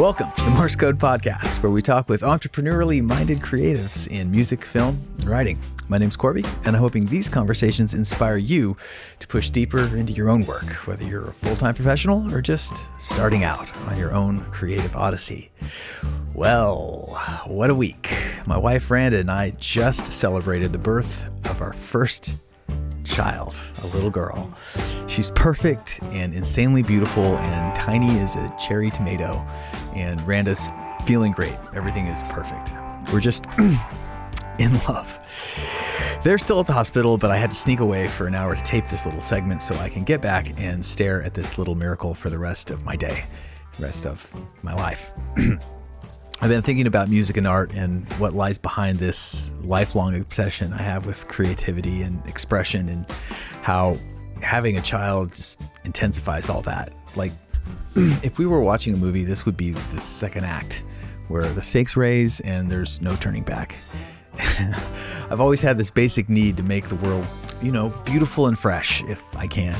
Welcome to the Morse Code podcast, where we talk with entrepreneurially minded creatives in music, film, and writing. My name's Corby, and I'm hoping these conversations inspire you to push deeper into your own work, whether you're a full-time professional or just starting out on your own creative odyssey. Well, what a week. My wife, Randa, and I just celebrated the birth of our first child, a little girl. She's perfect and insanely beautiful and tiny as a cherry tomato. And Randa's feeling great. Everything is perfect. We're just in love. They're still at the hospital, but I had to sneak away for an hour to tape this little segment so I can get back and stare at this little miracle for the rest of my day, the rest of my life. I've been thinking about music and art and what lies behind this lifelong obsession I have with creativity and expression, and how having a child just intensifies all that. Like, if we were watching a movie, this would be the second act where the stakes raise and there's no turning back. I've always had this basic need to make the world, beautiful and fresh if I can.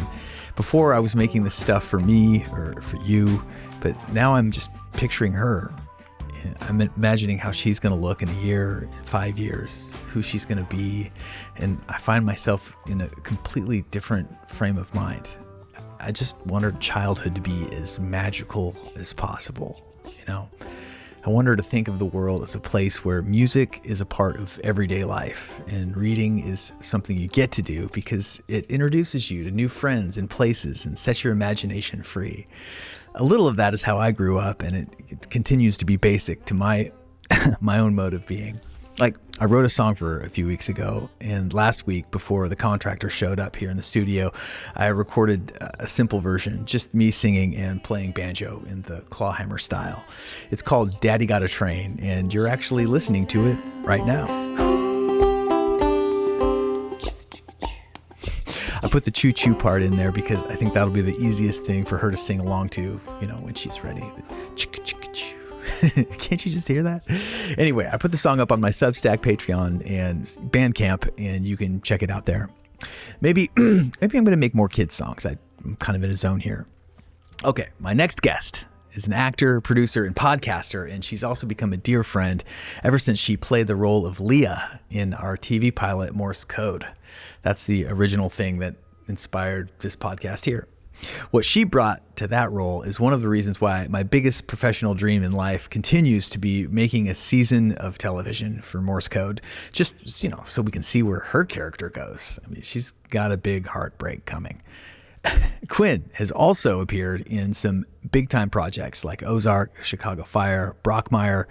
Before I was making this stuff for me or for you, but now I'm just picturing her. I'm imagining how she's going to look in a year, in 5 years, who she's going to be. And I find myself in a completely different frame of mind. I just wanted childhood to be as magical as possible. I want her to think of the world as a place where music is a part of everyday life, and reading is something you get to do because it introduces you to new friends and places and sets your imagination free. A little of that is how I grew up, and it continues to be basic to my my own mode of being. Like, I wrote a song for her a few weeks ago, and last week, before the contractor showed up here in the studio, I recorded a simple version, just me singing and playing banjo in the clawhammer style. It's called Daddy Got a Train, and you're actually listening to it right now. I put the choo-choo part in there because I think that'll be the easiest thing for her to sing along to, when she's ready. Chicka-chicka-choo. Can't you just hear that? Anyway, I put the song up on my Substack, Patreon, and Bandcamp, and you can check it out there. Maybe I'm going to make more kids songs. I'm kind of in a zone here. Okay, my next guest is an actor, producer, and podcaster, and she's also become a dear friend ever since she played the role of Leah in our TV pilot, Morse Code. That's the original thing that inspired this podcast here. What she brought to that role is one of the reasons why my biggest professional dream in life continues to be making a season of television for Morse Code, just, so we can see where her character goes. I mean, she's got a big heartbreak coming. Quinn has also appeared in some big-time projects like Ozark, Chicago Fire, Brockmire,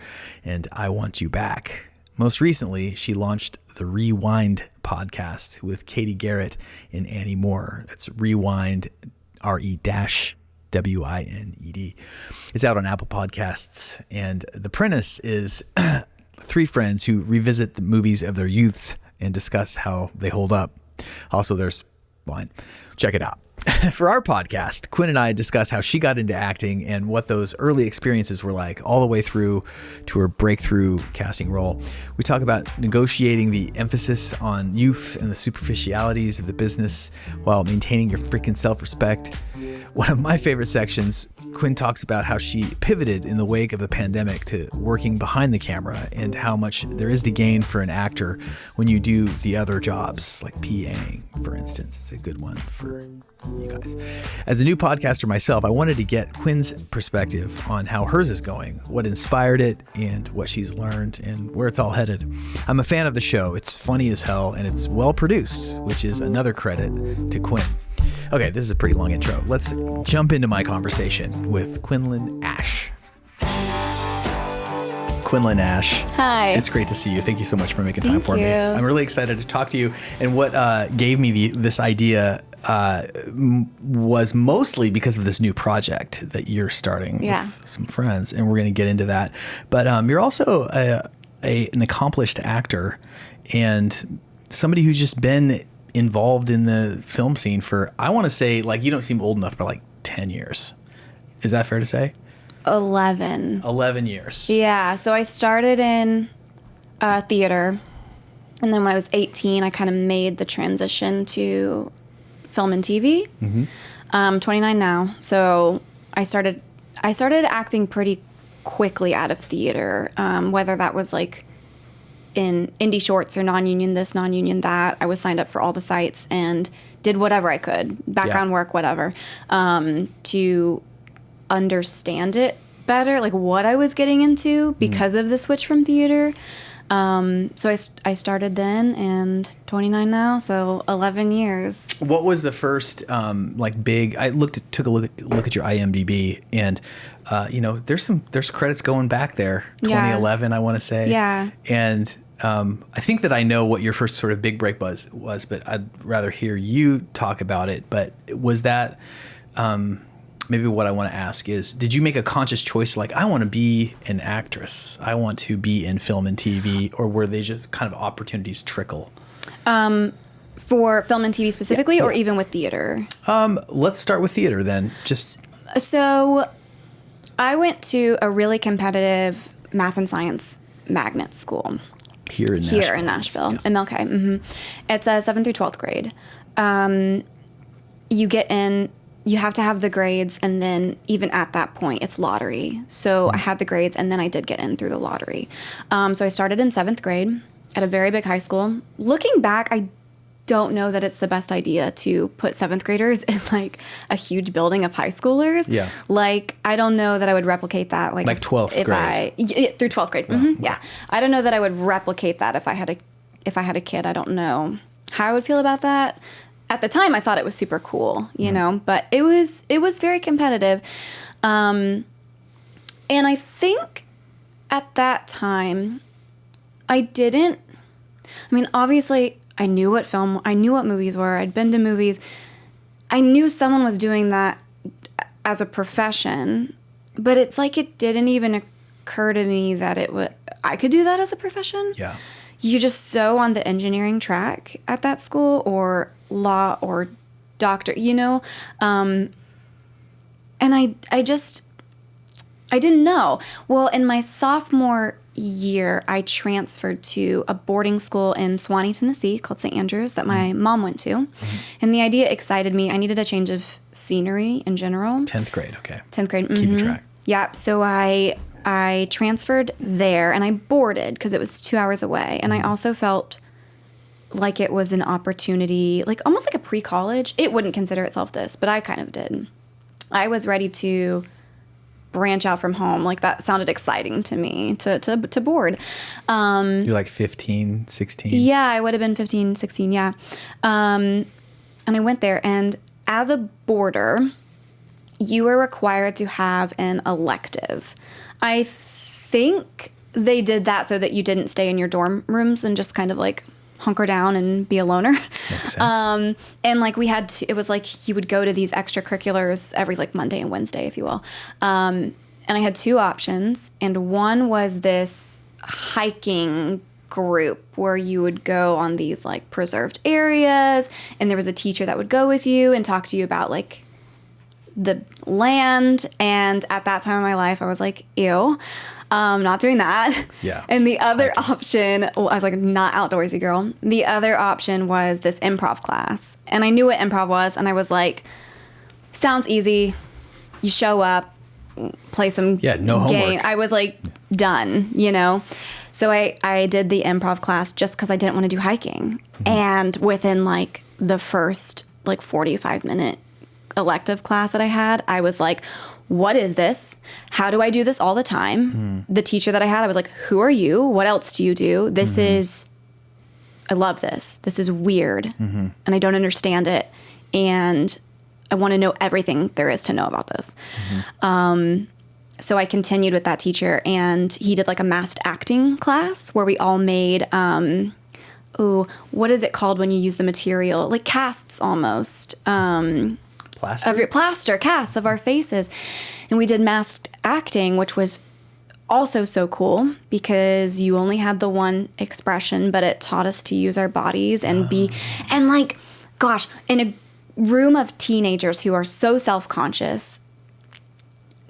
and I Want You Back. Most recently, she launched the Rewind podcast with Katie Garrett and Annie Moore. That's Rewind, RE-WINED. It's out on Apple Podcasts, and the premise is three friends who revisit the movies of their youths and discuss how they hold up. Also, there's wine. Check it out. For our podcast, Quinn and I discuss how she got into acting and what those early experiences were like, all the way through to her breakthrough casting role. We talk about negotiating the emphasis on youth and the superficialities of the business while maintaining your freaking self-respect. One of my favorite sections, Quinn talks about how she pivoted in the wake of the pandemic to working behind the camera, and how much there is to gain for an actor when you do the other jobs, like PAing, for instance. It's a good one for you guys. As a new podcaster myself, I wanted to get Quinn's perspective on how hers is going, what inspired it, and what she's learned, and where it's all headed. I'm a fan of the show. It's funny as hell, and it's well produced, which is another credit to Quinn. Okay, this is a pretty long intro. Let's jump into my conversation with Quinnlan Ashe. Quinnlan Ashe. Hi. It's great to see you. Thank you so much for making time for me. I'm really excited to talk to you. And what gave me this idea was mostly because of this new project that you're starting with some friends, and we're going to get into that. But you're also an accomplished actor and somebody who's just been involved in the film scene for, I want to say, like, you don't seem old enough, but like 10 years. Is that fair to say? 11 years. Yeah. So I started in theater, and then when I was 18, I kind of made the transition to film and TV. Mm-hmm. 29 now. So I started acting pretty quickly out of theater, whether that was like in indie shorts or non-union this, non-union that. I was signed up for all the sites and did whatever I could, background work, whatever, to understand it better, like what I was getting into because of the switch from theater. So I started then, and 29 now, so 11 years. What was the first like big? I took a look at your IMDb, and there's credits going back there. 2011, I want to say. Yeah. And I think that I know what your first sort of big break was, but I'd rather hear you talk about it. But was that? Maybe what I want to ask is, did you make a conscious choice, like, I want to be an actress, I want to be in film and TV, or were they just kind of opportunities trickle? For film and TV specifically, or even with theater? Let's start with theater then. So I went to a really competitive math and science magnet school. Here in Nashville. MLK. Mm-hmm. It's a 7th through 12th grade. You get in... You have to have the grades, and then even at that point, it's lottery. So I had the grades, and then I did get in through the lottery. So I started in 7th grade at a very big high school. Looking back, I don't know that it's the best idea to put 7th graders in like a huge building of high schoolers. Yeah. Like, I don't know that I would replicate that. Like 12th grade. Through 12th grade. Mm-hmm. Yeah. I don't know that I would replicate that if I had a kid. I don't know how I would feel about that. At the time, I thought it was super cool, you know, but it was very competitive. And I think at that time, obviously, I knew what movies were. I'd been to movies. I knew someone was doing that as a profession, but it's like it didn't even occur to me that I could do that as a profession. Yeah. You just so on the engineering track at that school, or law, or doctor, and I didn't know. Well, in my sophomore year, I transferred to a boarding school in Sewanee, Tennessee called St. Andrews that my mom went to. And the idea excited me. I needed a change of scenery in general. 10th grade, okay. 10th grade. Mm-hmm. Keep track. Yeah, so I transferred there, and I boarded because it was 2 hours away. And I also felt like it was an opportunity, like almost like a pre-college. It wouldn't consider itself this, but I kind of did. I was ready to branch out from home. Like, that sounded exciting to me to board. You're like 15, 16? Yeah, I would have been 15, 16, yeah. And I went there, and as a boarder, you were required to have an elective. I think they did that so that you didn't stay in your dorm rooms and just kind of like hunker down and be a loner. Makes sense. And like it was like you would go to these extracurriculars every like Monday and Wednesday, if you will. And I had two options, and one was this hiking group where you would go on these like preserved areas, and there was a teacher that would go with you and talk to you about like the land. And at that time in my life, I was like, ew, not doing that. Yeah. And the other option, I was like, not outdoorsy girl. The other option was this improv class. And I knew what improv was, and I was like, sounds easy. You show up, play some no game. Homework. I was like, done, you know? So I did the improv class just because I didn't want to do hiking. Mm-hmm. And within like the first like 45-minute elective class that I had, I was like, what is this? How do I do this all the time? The teacher that I had, I was like, who are you? What else do you do? This is, I love this. This is weird. And I don't understand it. And I want to know everything there is to know about this. So I continued with that teacher, and he did like a masked acting class where we all made, what is it called when you use the material? Like casts almost. Plaster casts of our faces. And we did masked acting, which was also so cool because you only had the one expression, but it taught us to use our bodies and and like, gosh, in a room of teenagers who are so self-conscious,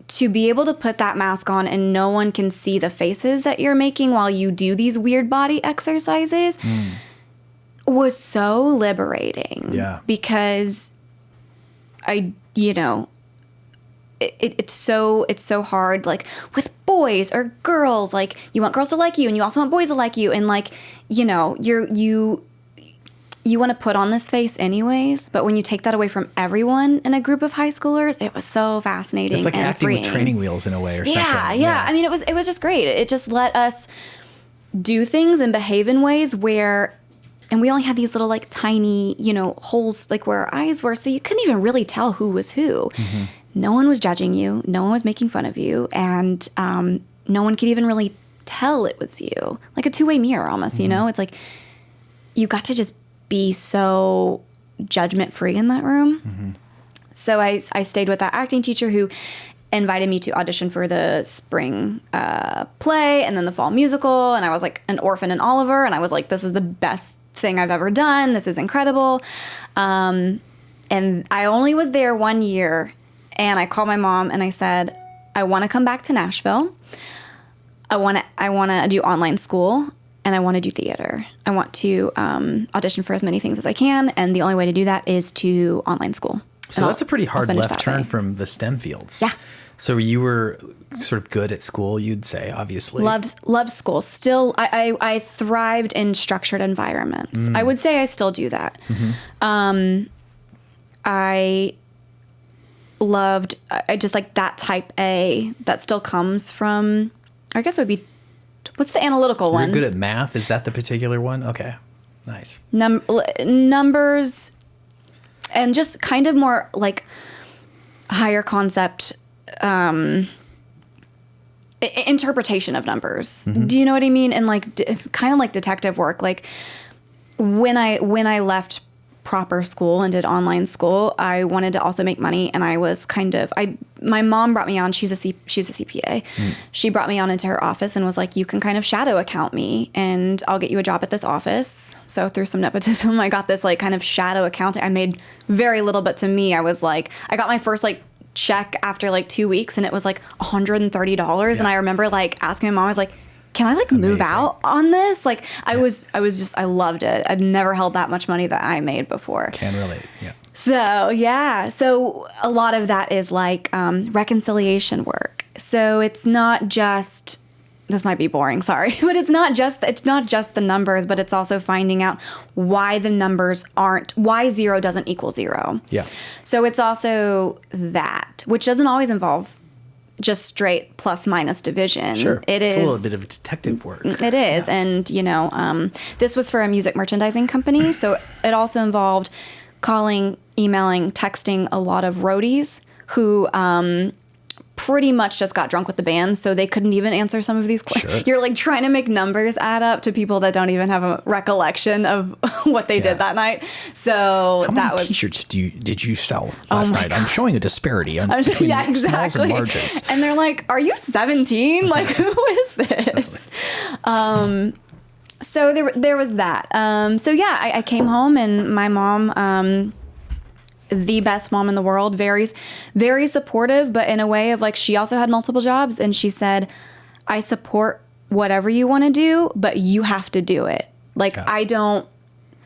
to be able to put that mask on and no one can see the faces that you're making while you do these weird body exercises was so liberating. Yeah. Because it's so hard, like with boys or girls, like you want girls to like you and you also want boys to like you. And like, you know, you want to put on this face anyways, but when you take that away from everyone in a group of high schoolers, it was so fascinating. It's like and acting freeing. with training wheels in a way or something. Yeah. I mean, it was just great. It just let us do things and behave in ways where, and we only had these little like tiny, you know, holes like where our eyes were, so you couldn't even really tell who was who. Mm-hmm. No one was judging you. No one was making fun of you. And no one could even really tell it was you. Like a two-way mirror almost, you know? It's like you got to just be so judgment-free in that room. Mm-hmm. So I stayed with that acting teacher who invited me to audition for the spring play and then the fall musical. And I was like an orphan in Oliver. And I was like, this is the best thing I've ever done. This is incredible. And I only was there 1 year. And I called my mom and I said, I want to come back to Nashville. I want to do online school and I want to do theater. I want to audition for as many things as I can. And the only way to do that is to online school. So that's a pretty hard left turn from the STEM fields. Yeah. So you were sort of good at school, you'd say, obviously. Loved school. Still, I thrived in structured environments. I would say I still do that. Mm-hmm. I just like that type A that still comes from, I guess it would be, what's the analytical one? You're good at math? Is that the particular one? Okay. Nice. Numbers and just kind of more like higher concept interpretation of numbers. Mm-hmm. Do you know what I mean? And like kind of like detective work. Like when I left proper school and did online school, I wanted to also make money, and I was my mom brought me on. She's a CPA. Mm. She brought me on into her office and was like, you can kind of shadow account me and I'll get you a job at this office. So through some nepotism, I got this like kind of shadow accounting. I made very little, but to me, I was like, I got my first like check after like 2 weeks and it was like $130. Yeah. And I remember like asking my mom, I was like, can I like move out on this? Like I loved it. I'd never held that much money that I made before. Can relate. Yeah. So yeah. So a lot of that is like reconciliation work. So it's not just, this might be boring, sorry, but it's not just the numbers, but it's also finding out why the numbers why 0 doesn't equal 0. Yeah. So it's also that, which doesn't always involve just straight plus minus division. Sure. It's a little bit of detective work. It is. Yeah. And, you know, this was for a music merchandising company. So it also involved calling, emailing, texting a lot of roadies who pretty much just got drunk with the band, so they couldn't even answer some of these questions. Sure. You're like trying to make numbers add up to people that don't even have a recollection of what they did that night. So how many t-shirts did you sell last night? I'm showing a disparity between smalls and larges. And they're like, "Are you 17? Like, who is this?" So there was that. So yeah, I came home and my mom. The best mom in the world, very, very supportive, but in a way of like, she also had multiple jobs. And she said, I support whatever you want to do, but you have to do it. Like, I don't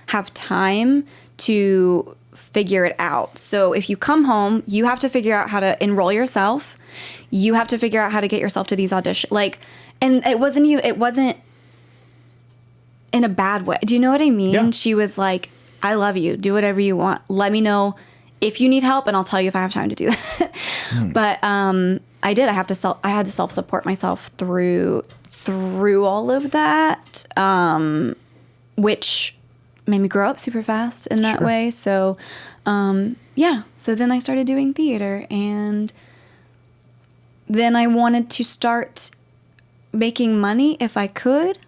have time to figure it out. So if you come home, you have to figure out how to enroll yourself. You have to figure out how to get yourself to these auditions. Like, and it wasn't in a bad way. Do you know what I mean? Yeah. She was like, I love you. Do whatever you want. Let me know if you need help, and I'll tell you if I have time to do that. But I did. I had to self-support myself through all of that, which made me grow up super fast in that way. So, yeah. So then I started doing theater, and then I wanted to start making money if I could.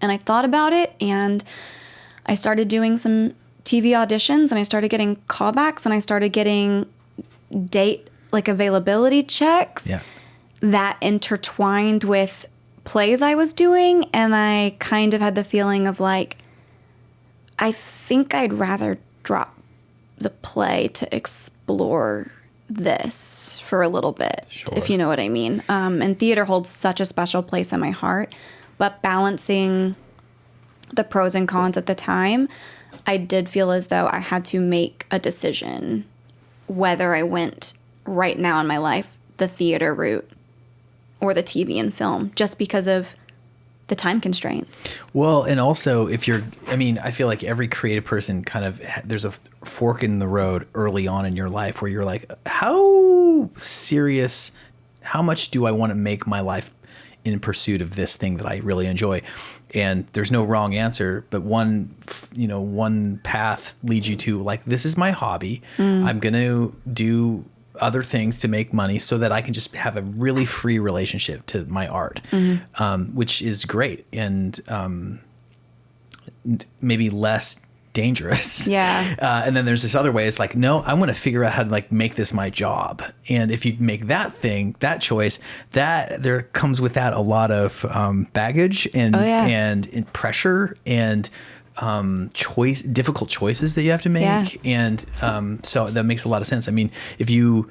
And I thought about it, and I started doing some TV auditions, and I started getting callbacks, and I started getting date like availability checks that intertwined with plays I was doing. And I kind of had the feeling of like, I think I'd rather drop the play to explore this for a little bit, if you know what I mean. And theater holds such a special place in my heart, but balancing the pros and cons at the time, I did feel as though I had to make a decision whether I went right now in my life the theater route or the TV and film, just because of the time constraints. Well, and also I feel like every creative person kind of, there's a fork in the road early on in your life where you're like, how much do I want to make my life in pursuit of this thing that I really enjoy? And there's no wrong answer, but one path leads you to, like, this is my hobby. I'm going to do other things to make money so that I can just have a really free relationship to my art, which is great and maybe less dangerous. Yeah. And then there's this other way. It's like, no, I want to figure out how to like make this my job. And if you make that choice, that there comes with that a lot of baggage and pressure and difficult choices that you have to make. Yeah. And so that makes a lot of sense. I mean, if you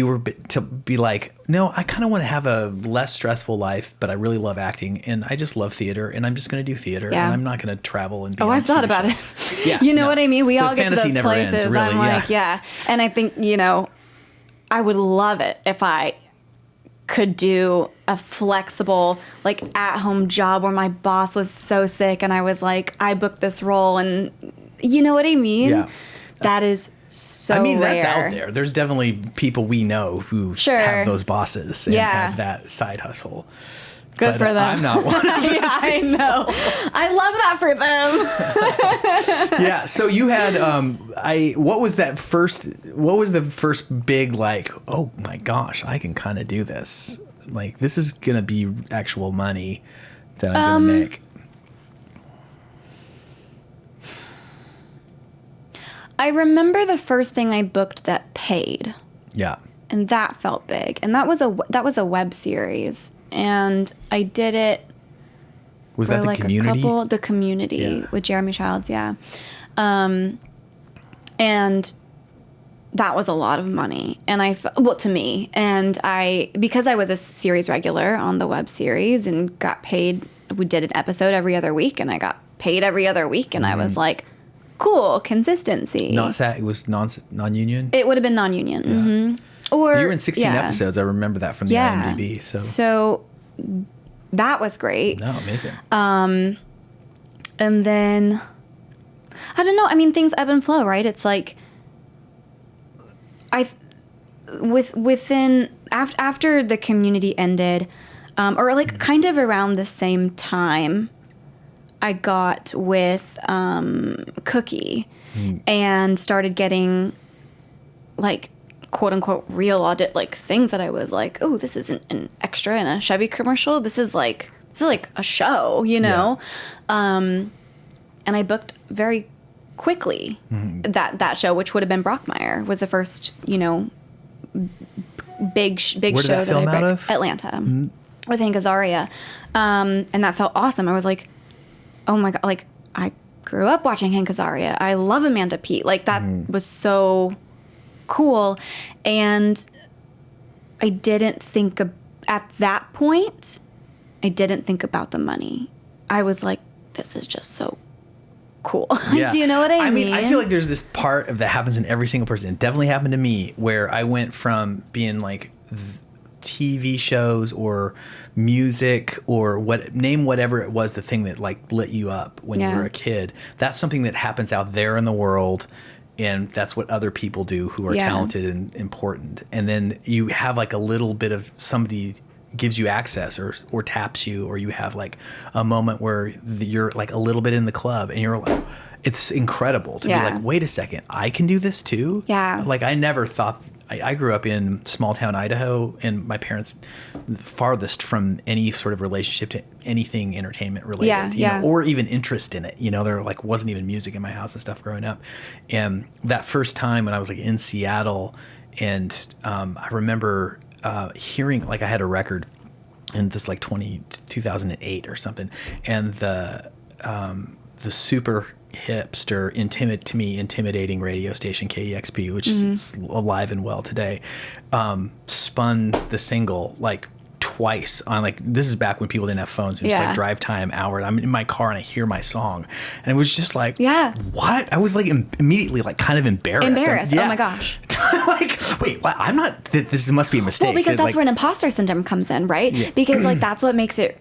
were to be like, no, I kind of want to have a less stressful life, but I really love acting and I just love theater and I'm just going to do theater and I'm not going to travel and be on I've thought TV about shows. it. Yeah. You know what I mean? We all get to those never places. Ends, really. I'm like, yeah. And I think, I would love it if I could do a flexible, like at-home job where my boss was so sick and I was like, I booked this role and you know what I mean? Yeah. That is so rare. That's out there. There's definitely people we know who have those bosses and have that side hustle. Good for them. I'm not one of those. Yeah, I know. I love that for them. Yeah. So you had, what was the first big, like, oh my gosh, I can kind of do this. Like, this is going to be actual money that I'm going to make. I remember the first thing I booked that paid. Yeah. And that felt big. And that was a web series. And I did it. Was that the Community? The Community with Jeremy Childs, yeah. And that was a lot of money. And to me. And because I was a series regular on the web series and got paid, we did an episode every other week and I got paid every other week. And I was like, cool, consistency. It was non-union? It would have been non-union. Yeah. Mm-hmm. Or you were in 16 episodes. I remember that from the IMDb. So that was great. No, amazing. And then, I don't know. I mean, things ebb and flow, right? It's like, after the Community ended, or like kind of around the same time, I got with Cookie and started getting like quote unquote real audit, like things that I was like, oh, this isn't an extra in a Chevy commercial. This is like a show, Yeah. And I booked very quickly that show, which would have been Brockmire, was the first, big show that I booked. Out of? Atlanta with Hank Azaria. And that felt awesome. I was like, oh my God, like I grew up watching Hank Azaria. I love Amanda Peet. Like that was so cool. And I didn't think at that point, I didn't think about the money. I was like, this is just so cool. Yeah. Do you know what I mean? I feel like there's this part that happens in every single person. It definitely happened to me where I went from being like TV shows or music or name whatever it was, the thing that like lit you up when you were a kid. That's something that happens out there in the world. And that's what other people do who are talented and important. And then you have like a little bit of somebody gives you access or taps you, or you have like a moment where you're like a little bit in the club and you're like, it's incredible to be like, wait a second, I can do this too? Yeah. Like I never thought, I grew up in small town Idaho and my parents farthest from any sort of relationship to anything entertainment related, you know, or even interest in it. There like wasn't even music in my house and stuff growing up. And that first time when I was like in Seattle and I remember hearing, like I had a record in this like 2008 or something. And the super hipster, intimidating radio station KEXP, which is alive and well today, spun the single like twice on like, this is back when people didn't have phones. It was like drive time hour. I'm in my car and I hear my song, and it was just like, what? I was like immediately like kind of embarrassed. Oh my gosh. Like, wait, what? I'm not, this must be a mistake. Well, because that's like, where an imposter syndrome comes in, right? Yeah. Because like, that's what makes it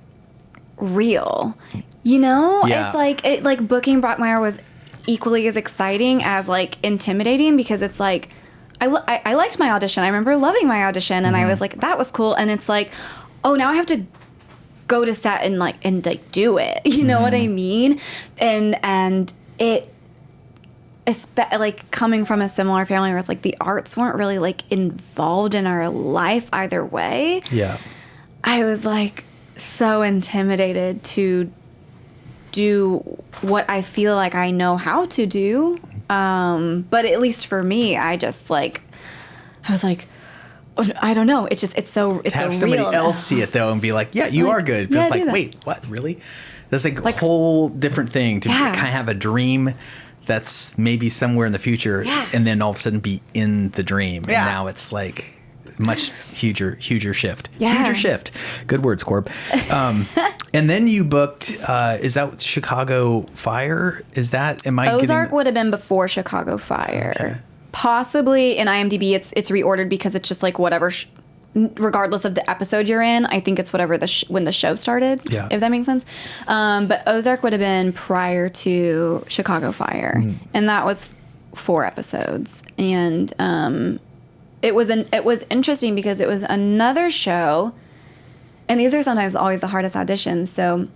real, you know? It's like booking Brockmire was equally as exciting as like intimidating, because it's like, I liked my audition. I remember loving my audition, and I was like, that was cool. And it's like, oh, now I have to go to set and do it. You know what I mean? And it, like coming from a similar family where it's like the arts weren't really like involved in our life either way. Yeah. I was like so intimidated to do what I feel like I know how to do. But at least for me, I was like, I don't know. It's so have somebody else see it though and be like, yeah, you are good. But it's like, wait, what? Really? That's like a whole different thing to kind of have a dream that's maybe somewhere in the future, and then all of a sudden be in the dream. And now it's like much huger shift. Huger shift. Good words, Corb. And then you booked, is that Chicago Fire? Is that, Ozark would have been before Chicago Fire. Okay. Possibly in IMDb it's reordered because it's just like whatever, regardless of the episode you're in, I think it's whatever when the show started, if that makes sense. But Ozark would have been prior to Chicago Fire. And that was 4 episodes. And it was interesting because it was another show, and these are sometimes always the hardest auditions. So,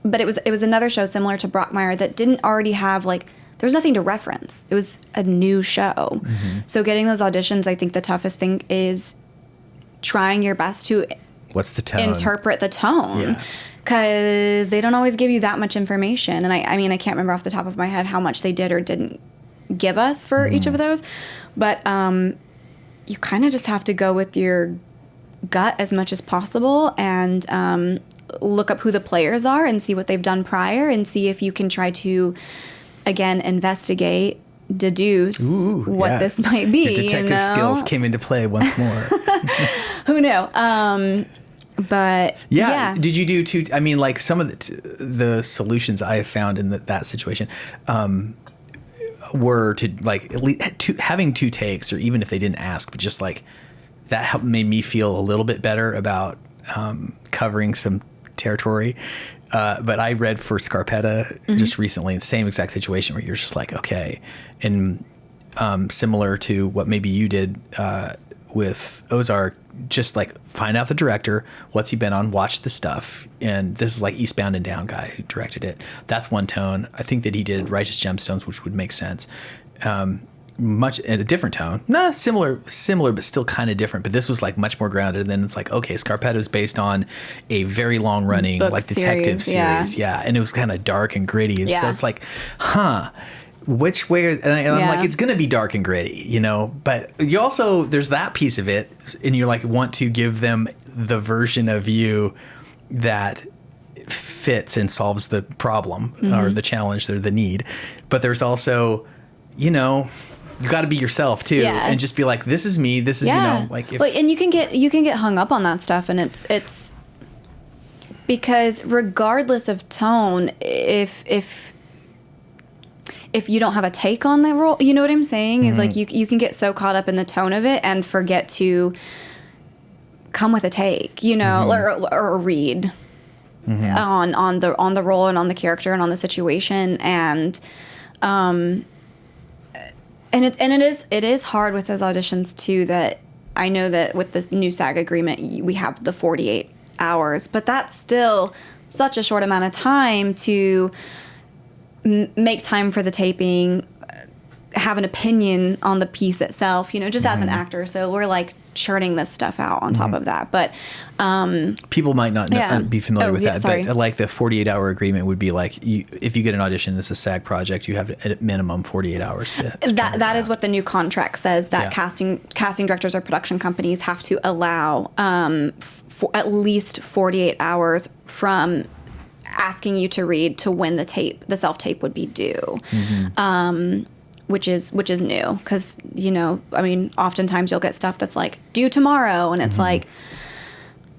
but it was another show similar to Brockmire that didn't already have like, there was nothing to reference. It was a new show. So getting those auditions, I think the toughest thing is trying your best to what's the tone? Interpret the tone, because they don't always give you that much information. And I mean, I can't remember off the top of my head how much they did or didn't give us for each of those, but you kind of just have to go with your gut as much as possible, and look up who the players are and see what they've done prior, and see if you can try to, again, investigate, deduce what this might be. Your detective skills came into play once more. Who knew? But did you do two? I mean, like some of the solutions I have found in that situation were to like at least having 2 takes, or even if they didn't ask, but just like that made me feel a little bit better about covering some territory. But I read for Scarpetta just recently, in the same exact situation where you're just like, okay. And similar to what maybe you did with Ozark, just like find out the director, what's he been on, watch the stuff. And this is like Eastbound and Down guy who directed it. That's one tone. I think that he did Righteous Gemstones, which would make sense. Much at a different tone, similar, but still kind of different. But this was like much more grounded. And then it's like, okay, Scarpetta is based on a very long running like detective series. And it was kind of dark and gritty. And so it's like, which way? And I'm like, it's going to be dark and gritty, you know, but you also, there's that piece of it. And you're like, want to give them the version of you that fits and solves the problem or the challenge or the need. But there's also, you know, you got to be yourself too, and just be like, this is me. This is, you know, like, and you can get hung up on that stuff, and it's because regardless of tone, if you don't have a take on the role, you know what I'm saying? Is like you can get so caught up in the tone of it and forget to come with a take, you know, or read on the role and on the character and on the situation, and it is hard with those auditions too. That I know that with this new SAG agreement, we have the 48 hours, but that's still such a short amount of time to make time for the taping, have an opinion on the piece itself, you know, just as an actor. So we're like churning this stuff out on top of that. But people might not be familiar with that. But like the 48-hour agreement would be like, if you get an audition, this is a SAG project, you have at minimum 48 hours. That is what the new contract says, that casting directors or production companies have to allow for at least 48 hours from asking you to read to when the self-tape would be due. Which is new, because, you know, I mean, oftentimes you'll get stuff that's like due tomorrow, and it's like,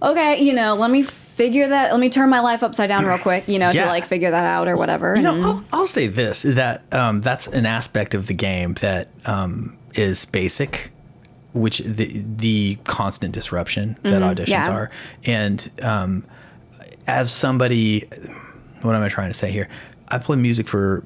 okay, let me let me turn my life upside down real quick, to like figure that out or whatever. I'll say this, that that's an aspect of the game that is basic, which the constant disruption that auditions are. And as somebody, what am I trying to say here? I played music for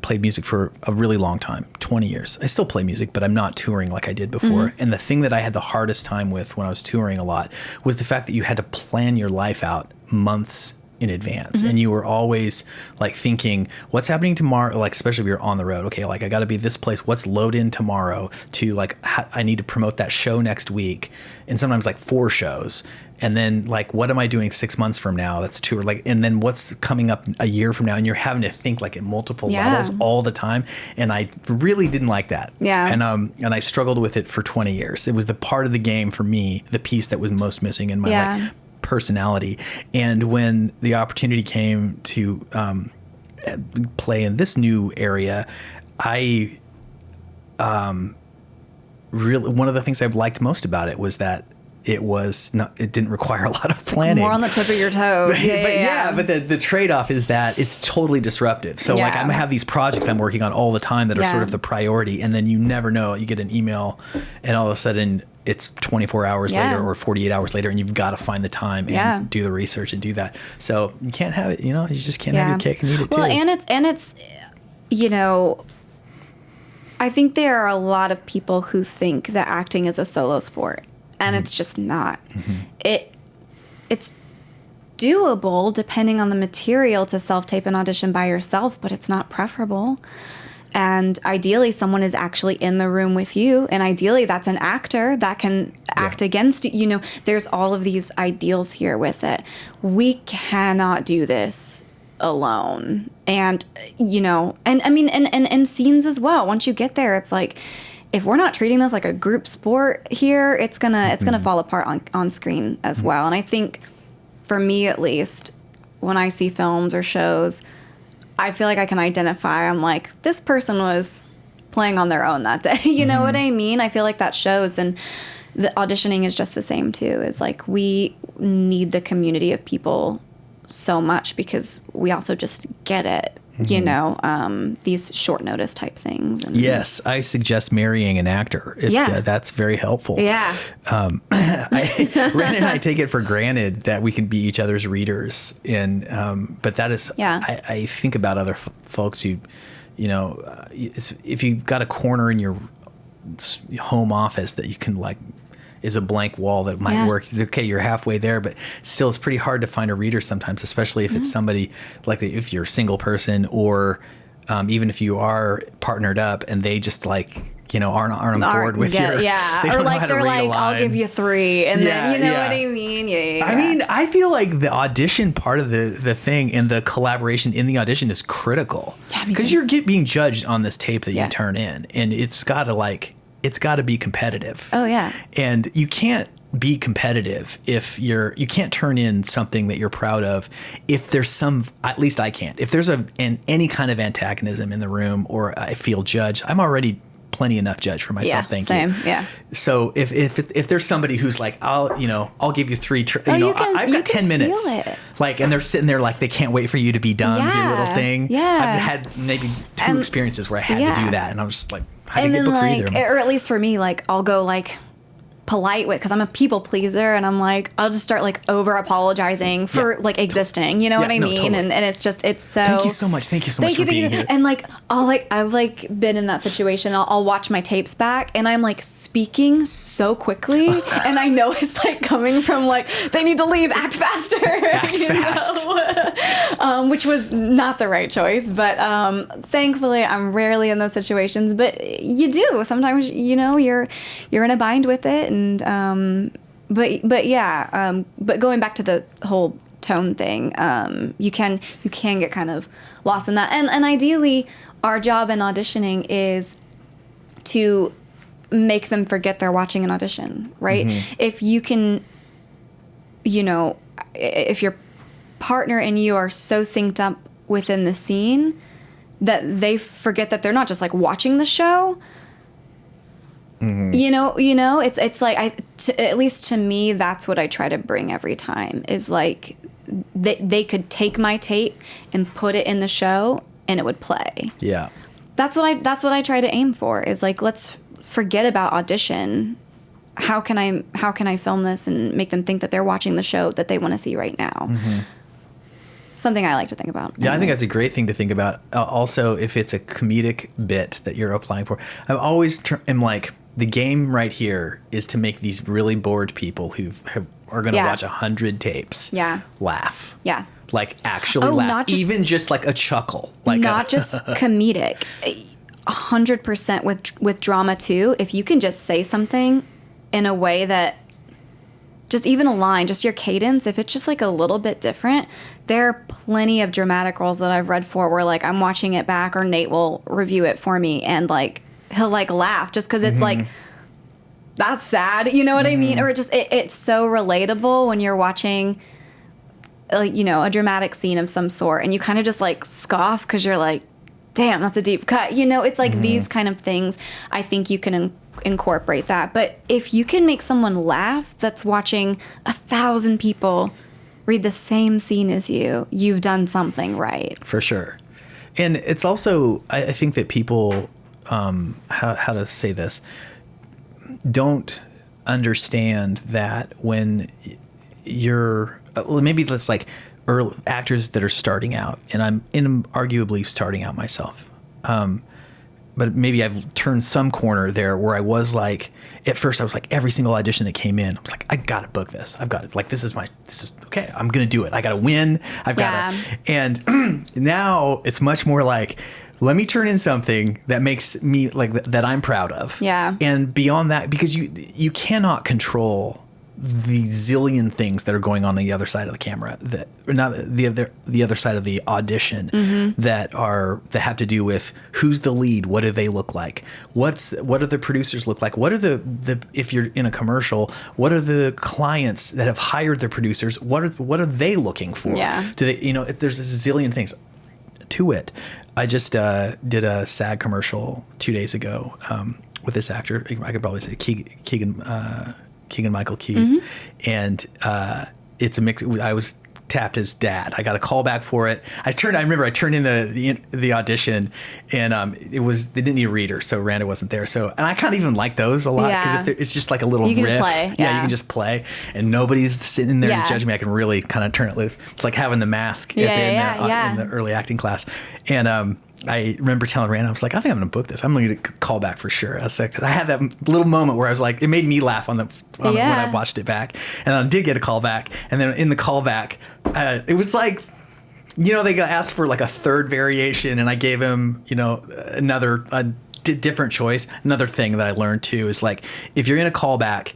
a really long time, 20 years. I still play music, but I'm not touring like I did before. And the thing that I had the hardest time with when I was touring a lot was the fact that you had to plan your life out months in advance. And you were always like thinking, what's happening tomorrow? Like, especially if you're on the road. Okay, like I got to be this place. What's load in tomorrow to like, I need to promote that show next week. And sometimes like 4 shows. And then like, what am I doing 6 months from now? That's 2 or like, and then what's coming up a year from now? And you're having to think like at multiple levels all the time. And I really didn't like that. Yeah. And I struggled with it for 20 years. It was the part of the game for me, the piece that was most missing in my like personality. And when the opportunity came to play in this new area, I really, one of the things I've liked most about it was that it didn't require a lot of planning. More on the tip of your toes. But the trade-off is that it's totally disruptive. So like I'm gonna have these projects I'm working on all the time that are sort of the priority, and then you never know. You get an email and all of a sudden it's 24 hours later or 48 hours later, and you've got to find the time and do the research and do that. So you can't have it, you just can't have your cake and eat it too. Well, and it's I think there are a lot of people who think that acting is a solo sport. And it's just not. It's doable depending on the material to self-tape an audition by yourself, but it's not preferable. And ideally, someone is actually in the room with you. And ideally, that's an actor that can act against you. There's all of these ideals here with it. We cannot do this alone. And, and I mean, and scenes as well. Once you get there, it's like, if we're not treating this like a group sport here, it's gonna fall apart on screen as well. And I think, for me at least, when I see films or shows, I feel like I can identify. I'm like, this person was playing on their own that day. You know what I mean? I feel like that shows. And the auditioning is just the same too. It's like we need the community of people so much because we also just get it. These short notice type things. And yes, I suggest marrying an actor. That's very helpful. Yeah. Ren and I take it for granted that we can be each other's readers. But that is, I think about other folks who, if you've got a corner in your home office that you can like, is a blank wall that might work. Okay, you're halfway there, but still it's pretty hard to find a reader sometimes, especially if it's somebody like if you're a single person or even if you are partnered up and they just like, aren't on board with your... Yeah, or like they're like, I'll give you 3 and then, you know what I mean? Yeah. I mean, I feel like the audition part of the thing and the collaboration in the audition is critical. Because you're being judged on this tape that you turn in, and it's got to be competitive. Oh, yeah. And you can't be competitive if you can't turn in something that you're proud of if there's at least I can't. If there's any kind of antagonism in the room or I feel judged, I'm already plenty enough judge for myself. Thank you. Yeah. So if there's somebody who's like, I'll give you 3, I've got 10 minutes. Like, and they're sitting there like they can't wait for you to be done with your little thing. Yeah. I've had maybe 2 experiences where I had to do that, and I'm just like, I didn't get booked for either. Or at least for me, like I'll go like polite with, because I'm a people pleaser, and I'm like, I'll just start like over apologizing for like existing, you know what I mean? Totally. And it's so thank you so much for being here. And like I've like been in that situation. I'll watch my tapes back and I'm like speaking so quickly and I know it's like coming from like, they need to leave, act faster. Act fast. Which was not the right choice, but thankfully I'm rarely in those situations, but you do sometimes, you're in a bind with it. And but going back to the whole tone thing, you can get kind of lost in that. And ideally, our job in auditioning is to make them forget they're watching an audition, right? Mm-hmm. If you can, if your partner and you are so synced up within the scene that they forget that they're not just like watching the show, It's like at least to me, that's what I try to bring every time is like they could take my tape and put it in the show and it would play. Yeah. That's what I try to aim for is like, let's forget about audition. How can I film this and make them think that they're watching the show that they want to see right now? Something I like to think about. Yeah, I think that's a great thing to think about. Also, if it's a comedic bit that you're applying for, I'm always am like, the game right here is to make these really bored people who are going to watch 100 tapes laugh. Yeah. Like actually laugh, even just like a chuckle. Like not just comedic. 100% with drama too. If you can just say something in a way that, just even a line, just your cadence, if it's just like a little bit different, there are plenty of dramatic roles that I've read for where like I'm watching it back or Nate will review it for me and like he'll like laugh just because it's like, that's sad, you know what I mean? Or it's so relatable when you're watching like, a dramatic scene of some sort and you kind of just like scoff because you're like, damn, that's a deep cut. It's like these kind of things. I think you can incorporate that. But if you can make someone laugh that's watching 1,000 people read the same scene as you, you've done something right. For sure. And it's also, I think that people, how to say this, don't understand that when you're, maybe that's like early actors that are starting out, and I'm arguably starting out myself. But maybe I've turned some corner there where I was like, at first I was like, every single audition that came in, I was like, I got to book this. I've got it. Like, this is okay. I'm going to do it. I got to win. I've got to. And now it's much more like, let me turn in something that makes me like that I'm proud of. Yeah. And beyond that, because you cannot control the zillion things that are going on the other side of the camera, that or not the other side of the audition, that have to do with who's the lead, what do they look like, what do the producers look like, what are the if you're in a commercial, what are the clients that have hired the producers, what are they looking for? Yeah. Do they, if there's a zillion things to it. I just did a SAG commercial 2 days ago with this actor. I could probably say Keegan Michael Keyes, and it's a mix. I was tapped as dad. I got a call back for it. I remember I turned in the audition, and they didn't need a reader, so Randa wasn't there. So, and I kind of even like those a lot because it's just like a little riff. You can just play. Yeah, you can just play, and nobody's sitting there and judging me. I can really kind of turn it loose. It's like having the mask in the early acting class, and I remember telling Rand, I was like, I think I'm going to book this. I'm going to call back for sure. I was like, 'cause I had that little moment where I was like, it made me laugh when I watched it back. And I did get a call back. And then in the call back, it was like, they got asked for like a third variation. And I gave him, another different choice. Another thing that I learned too is like, if you're in a callback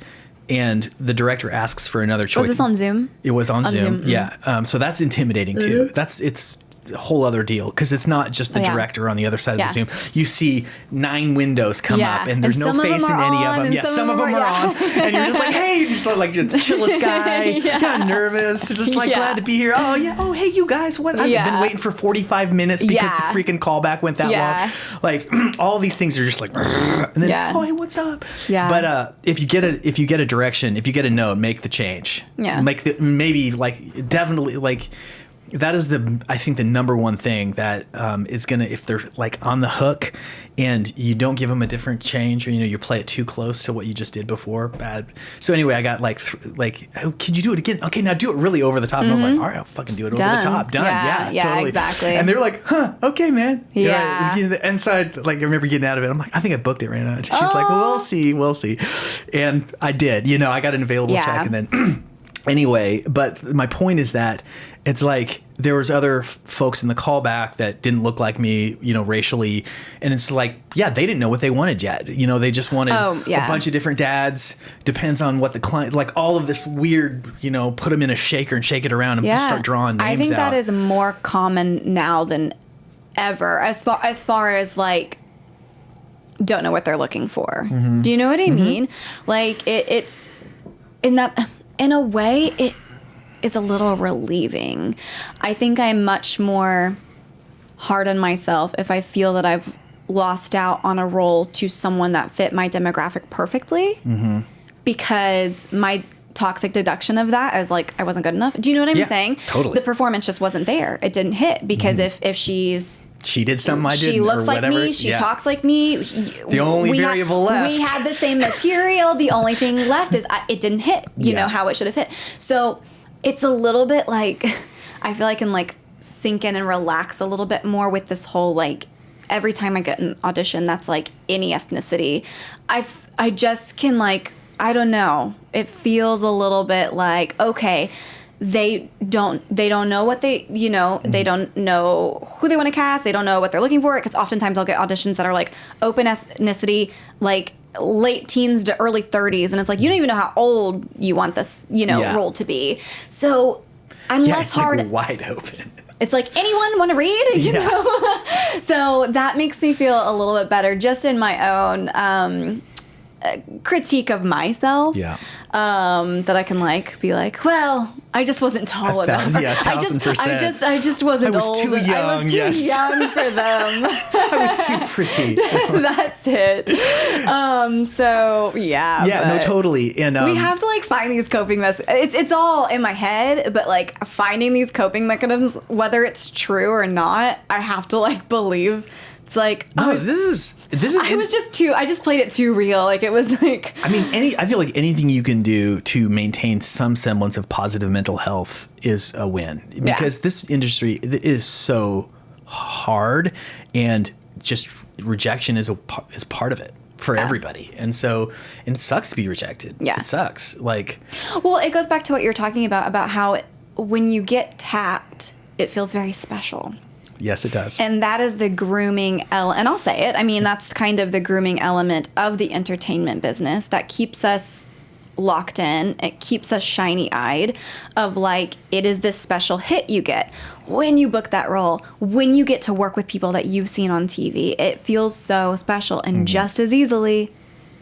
and the director asks for another choice. Was this on Zoom? It was on Zoom. Yeah. So that's intimidating too. It's a whole other deal because it's not just the director on the other side of the Zoom. You see 9 windows come up and there's no face in any of them. Yeah, some of them are on, and you're just like, hey, you're just like the chillest guy, kind of nervous, just like glad to be here. Oh yeah, oh hey, you guys, what? I've been waiting for 45 minutes because the freaking callback went that long. Like all these things are just like, and then oh hey, what's up? Yeah. But if you get a direction, if you get a note, make the change. Yeah. Definitely like. That is I think the number one thing that is gonna, if they're like on the hook and you don't give them a different change, or you play it too close to what you just did before, bad. So anyway, I got oh, could you do it again? Okay, now do it really over the top. And I was like, all right, I'll fucking do it over the top. Done. Yeah, totally. Exactly. And they're like, huh, okay, man. Yeah. And so I remember getting out of it. I'm like, I think I booked it right now. She's like, well, we'll see. And I did. I got an available check, and then anyway. But my point is that it's like there was other folks in the callback that didn't look like me, racially. And it's like, they didn't know what they wanted yet. They just wanted a bunch of different dads. Depends on what the client, like all of this weird, put them in a shaker and shake it around and start drawing names out. I think that is more common now than ever as far as like, don't know what they're looking for. Mm-hmm. Do you know what I mean? Like it's in a way, it is a little relieving. I think I'm much more hard on myself if I feel that I've lost out on a role to someone that fit my demographic perfectly because my toxic deduction of that as like I wasn't good enough. Do you know what I'm saying? Totally. The performance just wasn't there. It didn't hit because if she did something I didn't, she looks or like whatever. me, she talks like me. The only variable left. We had the same material. The only thing left is it didn't hit, you know, how it should have hit. So it's a little bit like, I feel I can like sink in and relax a little bit more with this whole like, every time I get an audition that's like any ethnicity, I just can like, I don't know. It feels a little bit like, okay, they don't know what they, you know, they don't know who they want to cast. They don't know what they're looking for. Because oftentimes I'll get auditions that are like open ethnicity, like late teens to early 30s. And it's like, you don't even know how old you want this, you know, role to be. So I'm less hard. Like wide open. It's like, anyone want to read? You know? So that makes me feel a little bit better just in my own critique of myself. Yeah. That I can like be like, well, I just wasn't tall enough. Yeah, 1,000%. I just wasn't old. Too young. I was too young for them. I was too pretty. That's it. So yeah. Yeah, no, totally. And we have to like find these coping it's all in my head, but like finding these coping mechanisms, whether it's true or not, I have to like believe. It's like, no, this is. I just played it too real. Like it was like. I mean, I feel like anything you can do to maintain some semblance of positive mental health is a win, because this industry is so hard, and just rejection is part of it for everybody, and it sucks to be rejected. Yeah, it sucks. Like, well, it goes back to what you're talking about how when you get tapped, it feels very special. Yes, it does. And that is the grooming and I'll say it. I mean, that's kind of the grooming element of the entertainment business that keeps us locked in. It keeps us shiny-eyed of like, it is this special hit you get when you book that role, when you get to work with people that you've seen on TV. It feels so special, and just as easily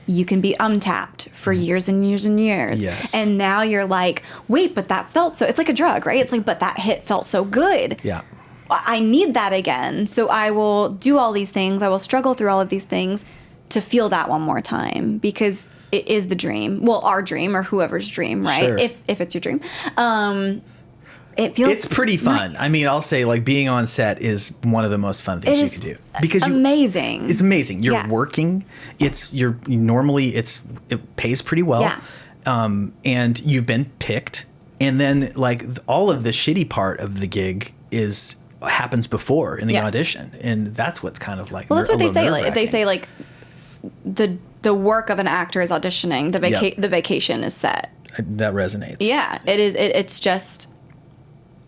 you can be untapped for years and years and years. Yes. And now you're like, wait, but that felt so, it's like a drug, right? It's like, but that hit felt so good. Yeah. I need that again. So I will do all these things. I will struggle through all of these things to feel that one more time, because it is the dream. Well, our dream, or whoever's dream, right? Sure. If it's your dream. It feels It's pretty fun. Nice. I mean, I'll say like being on set is one of the most fun things you can do, because amazing. It's amazing. You're working. It pays pretty well. Yeah. And you've been picked, and then like all of the shitty part of the gig happens before in the audition, and that's what's kind of like, well, that's what they say. Like, they say like the work of an actor is auditioning. The vacation is set. That resonates. Yeah, it is. It's just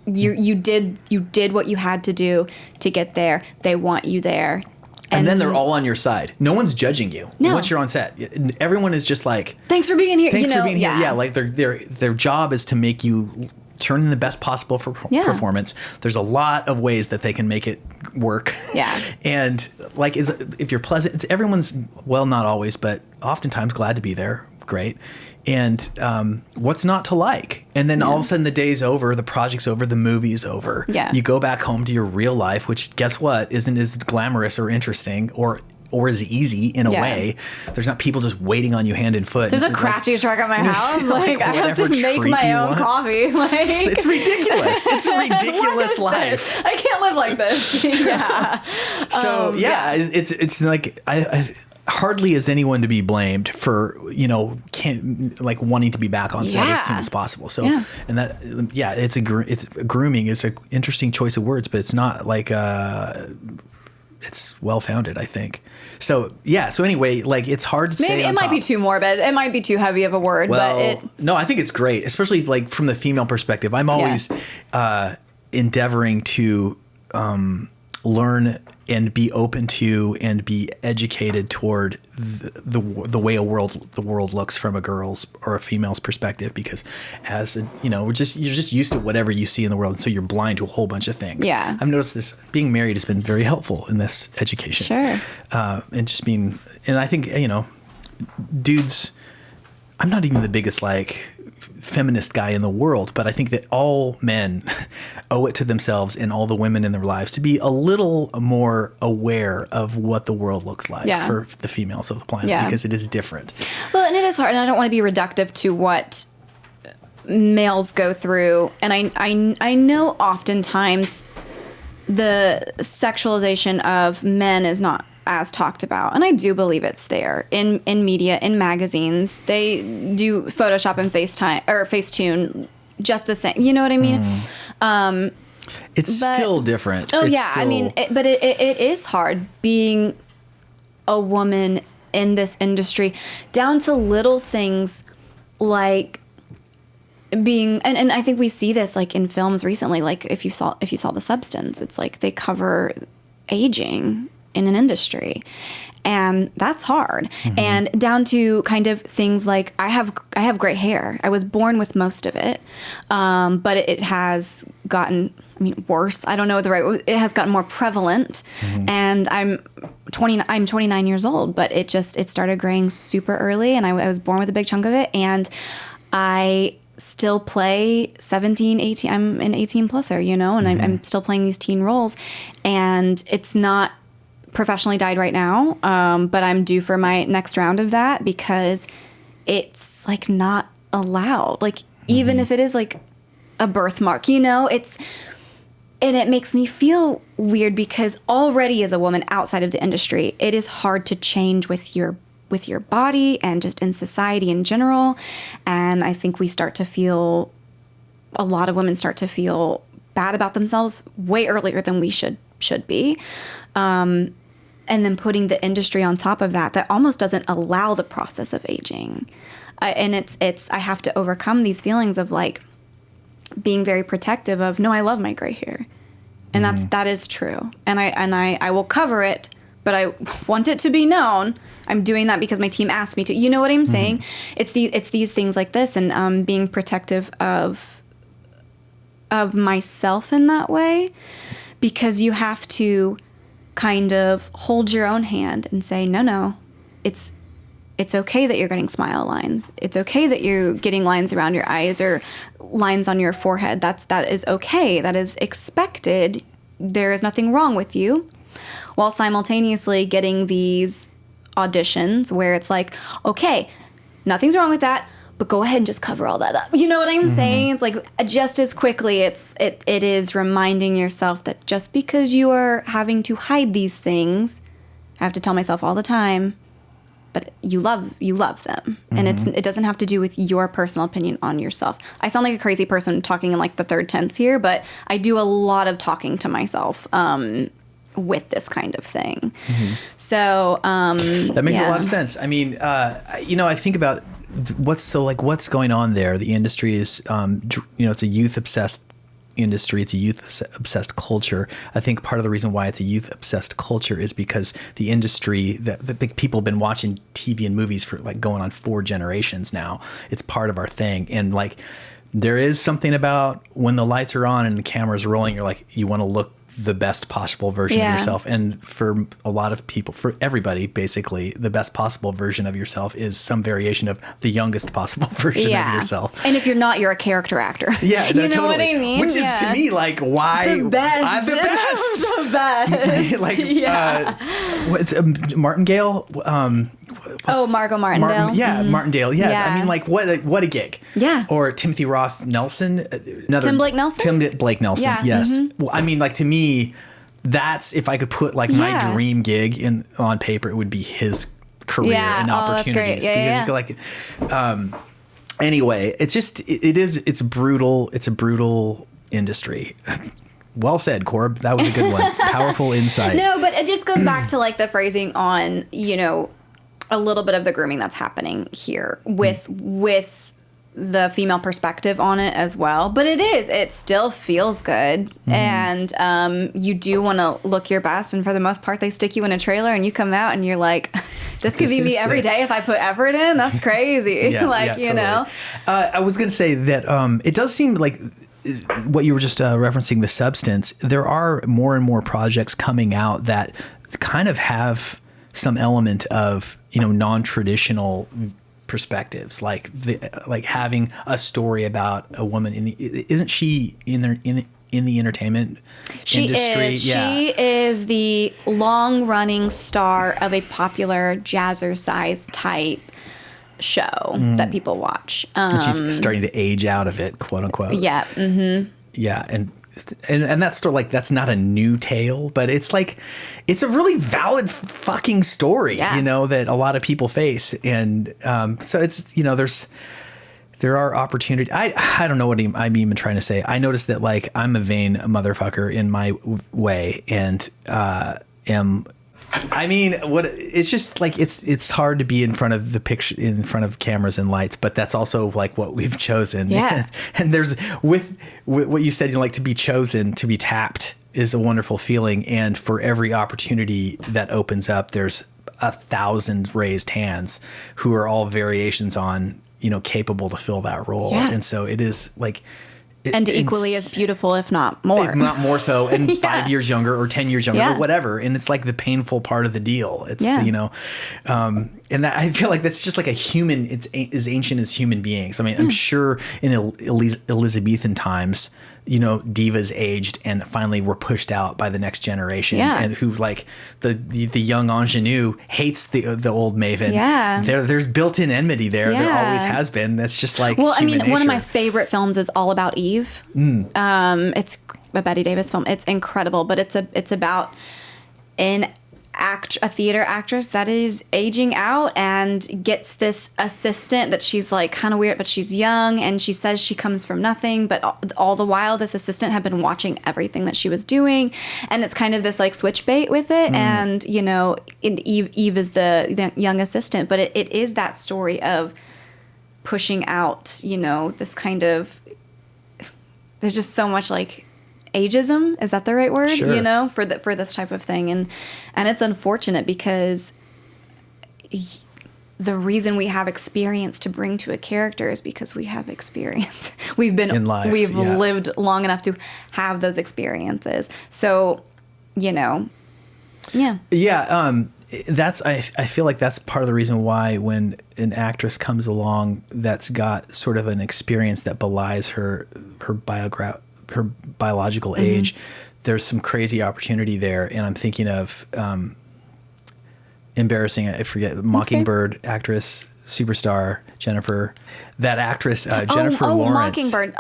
you did what you had to do to get there. They want you there, and then they're all on your side. No one's judging you once you're on set. Everyone is just like, thanks for being here. Thanks for being here. Yeah, like their job is to make you turn in the best possible performance. There's a lot of ways that they can make it work. Yeah. And like, if you're pleasant, everyone's, well, not always, but oftentimes glad to be there. Great. And what's not to like? And then all of a sudden the day's over, the project's over, the movie's over. Yeah. You go back home to your real life, which, guess what, isn't as glamorous or interesting or as easy in a way. There's not people just waiting on you hand and foot. There's a crafty truck at my house. Like I have to make my own coffee. Like, it's ridiculous. It's a ridiculous life. This? I can't live like this. Yeah. So it's like I hardly is anyone to be blamed for wanting to be back on set as soon as possible. So and that it's grooming is an interesting choice of words, but it's not like it's well founded, I think. So anyway, like, it's hard to say. Maybe it might be too morbid. It might be too heavy of a word, no, I think it's great, especially like from the female perspective. I'm always endeavoring to learn and be open to and be educated toward the way the world looks from a girl's or a female's perspective, because you're just used to whatever you see in the world, and so you're blind to a whole bunch of things. Yeah, I've noticed this. Being married has been very helpful in this education. Sure. And just being, and I think dudes, I'm not even the biggest like feminist guy in the world, but I think that all men owe it to themselves and all the women in their lives to be a little more aware of what the world looks like for the females of the planet, because it is different. Well, and it is hard, and I don't want to be reductive to what males go through. And I know oftentimes the sexualization of men is not as talked about, and I do believe it's there in media, in magazines. They do Photoshop and Facetune just the same. You know what I mean? It's still different. Oh, yeah. I mean, but it is hard being a woman in this industry, down to little things like being, and I think we see this like in films recently. Like if you saw The Substance, it's like they cover aging in an industry, and that's hard. And down to kind of things like I have gray hair. I was born with most of it, but it has gotten, worse. I don't know the right. It has gotten more prevalent, and I'm 29 years old, but it started graying super early, and I was born with a big chunk of it, and I still play 17, 18. I'm an 18 pluser, and I'm still playing these teen roles, and it's not professionally dyed right now, but I'm due for my next round of that because it's like not allowed. Like even if it is like a birthmark, it's, and it makes me feel weird because already as a woman outside of the industry, it is hard to change with your body and just in society in general. And I think a lot of women start to feel bad about themselves way earlier than we should be. And then putting the industry on top of that almost doesn't allow the process of aging. And I have to overcome these feelings of like being very protective of, no, I love my gray hair. And that is true. And I will cover it, but I want it to be known. I'm doing that because my team asked me to. You know what I'm saying? It's these things like this, and being protective of myself in that way, because you have to kind of hold your own hand and say, no, it's okay that you're getting smile lines. It's okay that you're getting lines around your eyes or lines on your forehead. That is okay. That is expected. There is nothing wrong with you. While simultaneously getting these auditions where it's like, okay, nothing's wrong with that, but go ahead and just cover all that up. You know what I'm saying? It's like just as quickly it is reminding yourself that just because you are having to hide these things, I have to tell myself all the time, but you love them. And it doesn't have to do with your personal opinion on yourself. I sound like a crazy person talking in like the third tense here, but I do a lot of talking to myself with this kind of thing. So that makes a lot of sense. I mean, I think about what's going on there. The industry is, it's a youth obsessed industry. It's a youth obsessed culture. I think part of the reason why it's a youth obsessed culture is because the industry, the big people have been watching TV and movies for like going on 4 generations now. It's part of our thing. And like, there is something about when the lights are on and the camera's rolling, you're like, you want to look the best possible version of yourself. And for a lot of people, for everybody, basically, the best possible version of yourself is some variation of the youngest possible version of yourself. And if you're not, you're a character actor. Yeah, you know what I mean? Which is to me like why the best. I'm the best. The best. Like what's Martingale? Margot Martindale. Martindale. Yeah. I mean, like what a gig. Yeah. Or Timothy Roth Nelson. Tim Blake Nelson. Tim Blake Nelson. Yeah. Yes. Well, I mean, like to me, that's if I could put like my dream gig on paper, it would be his career and opportunities. That's great. Because anyway, it's just it's brutal. It's a brutal industry. Well said, Corb. That was a good one. Powerful insight. No, but it just goes back to like the phrasing on, a little bit of the grooming that's happening here with the female perspective on it as well. But it still feels good. And you do want to look your best. And for the most part, they stick you in a trailer and you come out and you're like, this could be me every day if I put effort in. That's crazy. Totally. I was going to say that it does seem like what you were just referencing, The Substance, there are more and more projects coming out that kind of have some element of, non-traditional perspectives, like having a story about a woman isn't she in the entertainment industry? She is the long-running star of a popular jazzercise type show that people watch. And she's starting to age out of it, quote unquote. Yeah. Mm-hmm. Yeah, and that's sort of like, that's not a new tale, but it's like, it's a really valid fucking story, that a lot of people face. And so it's, there are opportunities. I don't know what I'm even trying to say. I noticed that, like, I'm a vain motherfucker in my way, and it's just like, it's hard to be in front of the picture, in front of cameras and lights, but that's also like what we've chosen. Yeah. And there's with what you said, like, to be chosen, to be tapped is a wonderful feeling. And for every opportunity that opens up, there's 1,000 raised hands who are all variations on, capable to fill that role. Yeah. And so it is like, and equally as beautiful, if not more. If not more so, and 5 years younger or 10 years younger or whatever. And it's like the painful part of the deal. It's, and that, I feel like that's just like a human, it's as ancient as human beings. I mean, I'm sure in Elizabethan times, divas aged and finally were pushed out by the next generation, and who, like, the young ingenue hates the old maven. Yeah. There's built-in enmity there. Yeah. There always has been. That's just like, human nature. One of my favorite films is All About Eve. It's a Bette Davis film. It's incredible, but it's about a theater actress that is aging out and gets this assistant that she's like kind of weird, but she's young, and she says she comes from nothing, but all the while this assistant had been watching everything that she was doing, and it's kind of this like switch bait with it. And Eve is the young assistant, but it is that story of pushing out, this kind of, there's just so much like ageism, is that the right word? Sure. For this type of thing, and it's unfortunate because the reason we have experience to bring to a character is because we have experience. We've been in life. We've lived long enough to have those experiences. So, yeah. That's I feel like that's part of the reason why when an actress comes along that's got sort of an experience that belies her biological age, there's some crazy opportunity there. And I'm thinking of embarrassing, I forget, Mockingbird actress, superstar Jennifer, that actress Jennifer Lawrence. Mockingbird.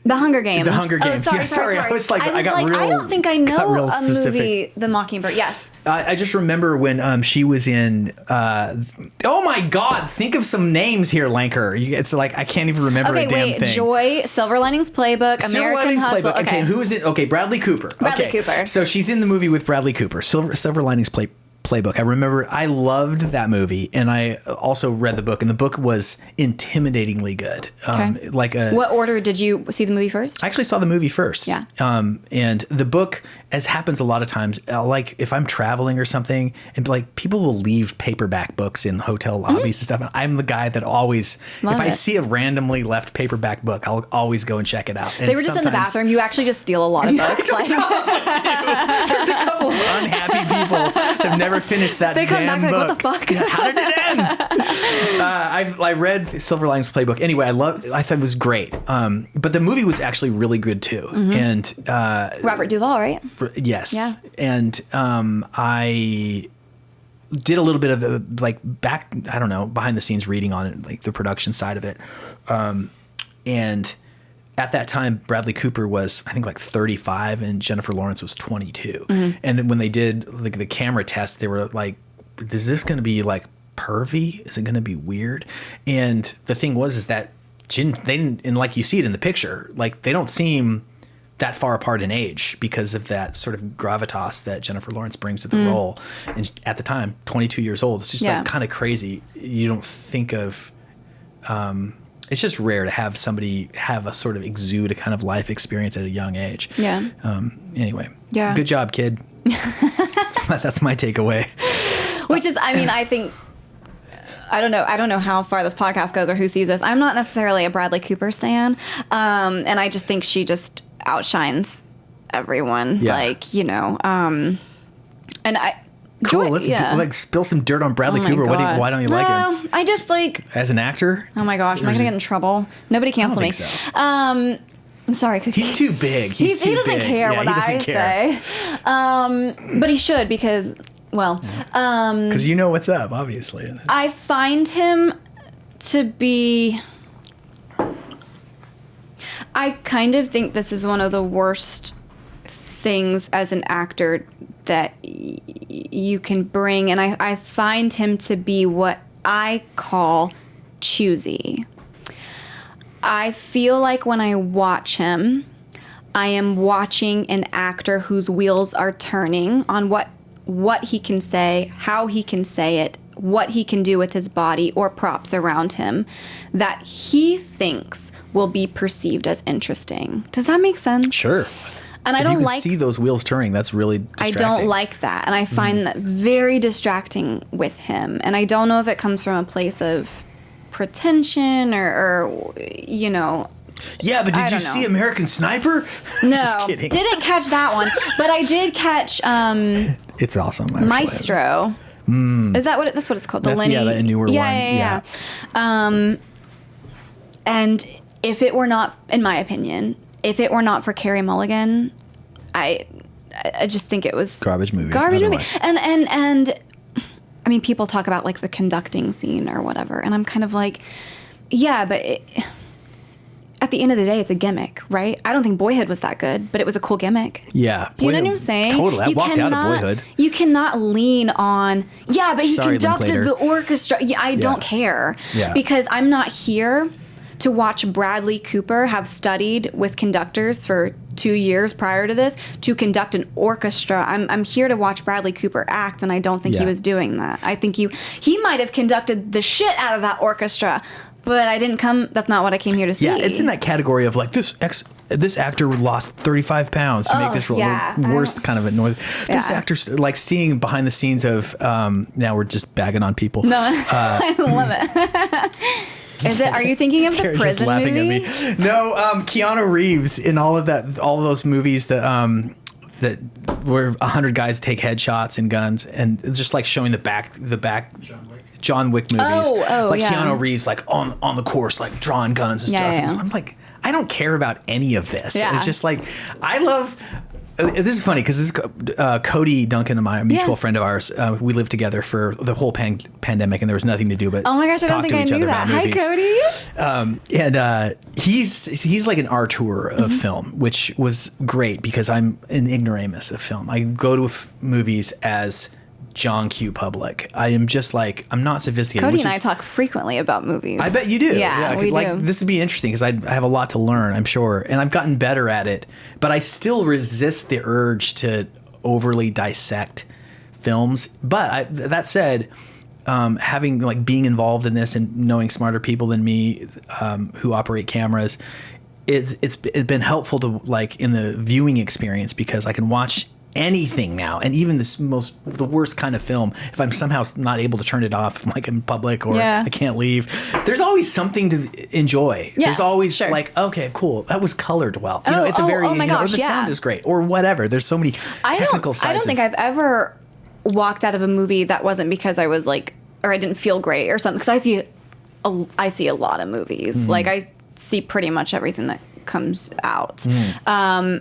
The Hunger Games. The Hunger Games. Oh, sorry. I was like, I don't think I know a movie, The Mockingbird. Yes. I just remember when she was in. Oh my God! Think of some names here, Lanker. It's like I can't even remember a damn thing. Joy, Silver Linings Playbook, American Hustle. Playbook. Okay, who is it? Okay, Bradley Cooper. Bradley Cooper. So she's in the movie with Bradley Cooper. Silver Linings Playbook. I remember I loved that movie, and I also read the book, and the book was intimidatingly good. What order did you see the movie first? I actually saw the movie first. Yeah. And the book, as happens a lot of times, like if I'm traveling or something, and like people will leave paperback books in hotel lobbies and stuff. And I'm the guy that always, I see a randomly left paperback book, I'll always go and check it out. And they were just in the bathroom. You actually just steal a lot of books. There's a couple of unhappy people that have never finished that damn book. They come back like, what the fuck? How did it end? I read Silver Linings Playbook. Anyway, I thought it was great. But the movie was actually really good too. And Robert Duvall, right? Yes. Yeah. And I did a little bit of the behind the scenes reading on it, like the production side of it. And at that time, Bradley Cooper was, I think, like 35 and Jennifer Lawrence was 22. And when they did like the camera test, they were like, is this going to be like pervy? Is it going to be weird? And the thing was, is that they didn't, and like you see it in the picture, like they don't seem that far apart in age because of that sort of gravitas that Jennifer Lawrence brings to the role. And at the time, 22 years old, it's just like kind of crazy. You don't think of, it's just rare to have somebody have a sort of exude a kind of life experience at a young age. Yeah. Anyway. Yeah. Good job, kid. That's my takeaway. Which is, I mean, I think, I don't know how far this podcast goes or who sees this. I'm not necessarily a Bradley Cooper stan. And I just think she just outshines everyone. Yeah. Like, and Cool. Let's like spill some dirt on Bradley Cooper. Why don't you like him? I just like as an actor. Oh my gosh, am I gonna get in trouble? Nobody cancel me. So. I'm sorry, Cookie. He's too big. He doesn't care what I say. But he should because because you know what's up, obviously. I find him to be. I kind of think this is one of the worst things as an actor that you can bring, and I find him to be what I call choosy. I feel like when I watch him, I am watching an actor whose wheels are turning on what he can say, how he can say it, what he can do with his body or props around him that he thinks will be perceived as interesting. Does that make sense? Sure. And I don't like see those wheels turning. That's really distracting. I don't like that. And I find that very distracting with him. And I don't know if it comes from a place of pretension or you know. Yeah, but did you see American Sniper? No, just kidding. Didn't catch that one. But I did catch it's awesome. Actually. Maestro. Is that what that's what it's called? The Lenny. Yeah, the newer one. Yeah. And if it were not, in my opinion, if it were not for Carey Mulligan, I just think it was garbage movie. And I mean, people talk about like the conducting scene or whatever, and I'm kind of like, yeah, but at the end of the day, it's a gimmick, right? I don't think Boyhood was that good, but it was a cool gimmick. Yeah. Do you know what I'm saying? Totally. I walked out of Boyhood. You cannot lean on, but he conducted the orchestra. Yeah, I don't care. Yeah. Because I'm not here to watch Bradley Cooper have studied with conductors for 2 years prior to this to conduct an orchestra. I'm here to watch Bradley Cooper act, and I don't think he was doing that. I think he might have conducted the shit out of that orchestra, but I didn't come. That's not what I came here to see. Yeah, it's in that category of like this actor lost 35 pounds to make this role. The worst kind of annoying. This actor's like seeing behind the scenes of. Now we're just bagging on people. No, I love it. Is it? Are you thinking of the prison just laughing movie? At me. No, Keanu Reeves in all of those movies that where 100 guys take headshots and guns, and it's just like showing the back John Wick movies. Keanu Reeves like on the course, like drawing guns and stuff. Yeah. I'm like, I don't care about any of this. Yeah. It's just like I love. This is funny because this is Cody Duncan, a mutual friend of ours. We lived together for the whole pandemic, and there was nothing to do but oh my gosh, I don't think I knew that. Hi, Cody. And he's like an artur of film, which was great because I'm an ignoramus of film. I go to movies as John Q. Public. I am just like, I'm not sophisticated. Cody and I talk frequently about movies. I bet you do. Yeah, we do. This would be interesting because I have a lot to learn, I'm sure. And I've gotten better at it. But I still resist the urge to overly dissect films. But that said, having like being involved in this and knowing smarter people than me who operate cameras, it's been helpful to like in the viewing experience because I can watch anything now, and even the worst kind of film, if I'm somehow not able to turn it off, like in public or I can't leave, there's always something to enjoy. Yes, there's always like, okay, cool, that was colored well. You know, at the very end, or the sound is great, or whatever. There's so many technical sides. I don't think I've ever walked out of a movie that wasn't because I was like, or I didn't feel great or something. Because I see a lot of movies. Like I see pretty much everything that comes out,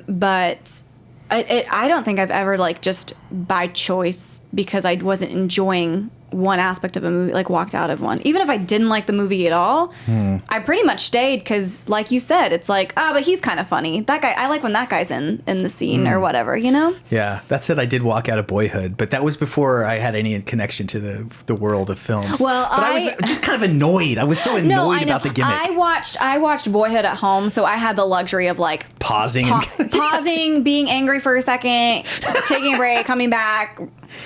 but. I don't think I've ever like just by choice because I wasn't enjoying one aspect of a movie, like walked out of one. Even if I didn't like the movie at all, I pretty much stayed because, like you said, it's like, but he's kind of funny. That guy, I like when that guy's in the scene or whatever, you know? Yeah, that said, I did walk out of Boyhood, but that was before I had any connection to the world of films. Well, but I was just kind of annoyed. I was so annoyed about the gimmick. I watched Boyhood at home, so I had the luxury of like pausing, being angry for a second, taking a break, coming back.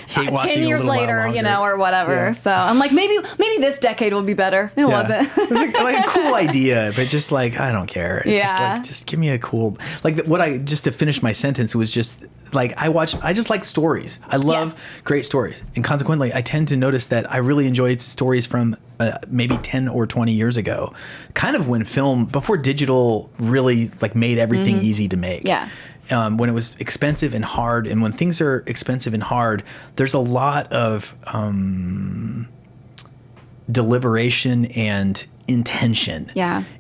10 years later, you know, or whatever. Yeah. So I'm like, maybe this decade will be better. It wasn't. It was like a cool idea, but just like, I don't care. It's just like, just give me a cool, like just to finish my sentence, it was just like, I just like stories. I love great stories. And consequently, I tend to notice that I really enjoyed stories from maybe 10 or 20 years ago, kind of when film, before digital really like made everything easy to make. Yeah. when it was expensive and hard. And when things are expensive and hard, there's a lot of deliberation and intention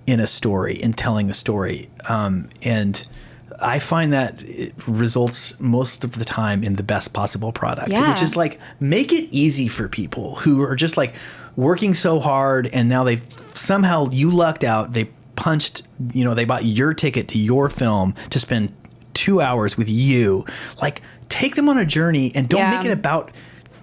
in a story, in telling a story. And I find that it results most of the time in the best possible product, which is like, make it easy for people who are just like working so hard, and now they somehow, you lucked out, they punched, they bought your ticket to your film to spend 2 hours with you. Like, take them on a journey and don't make it about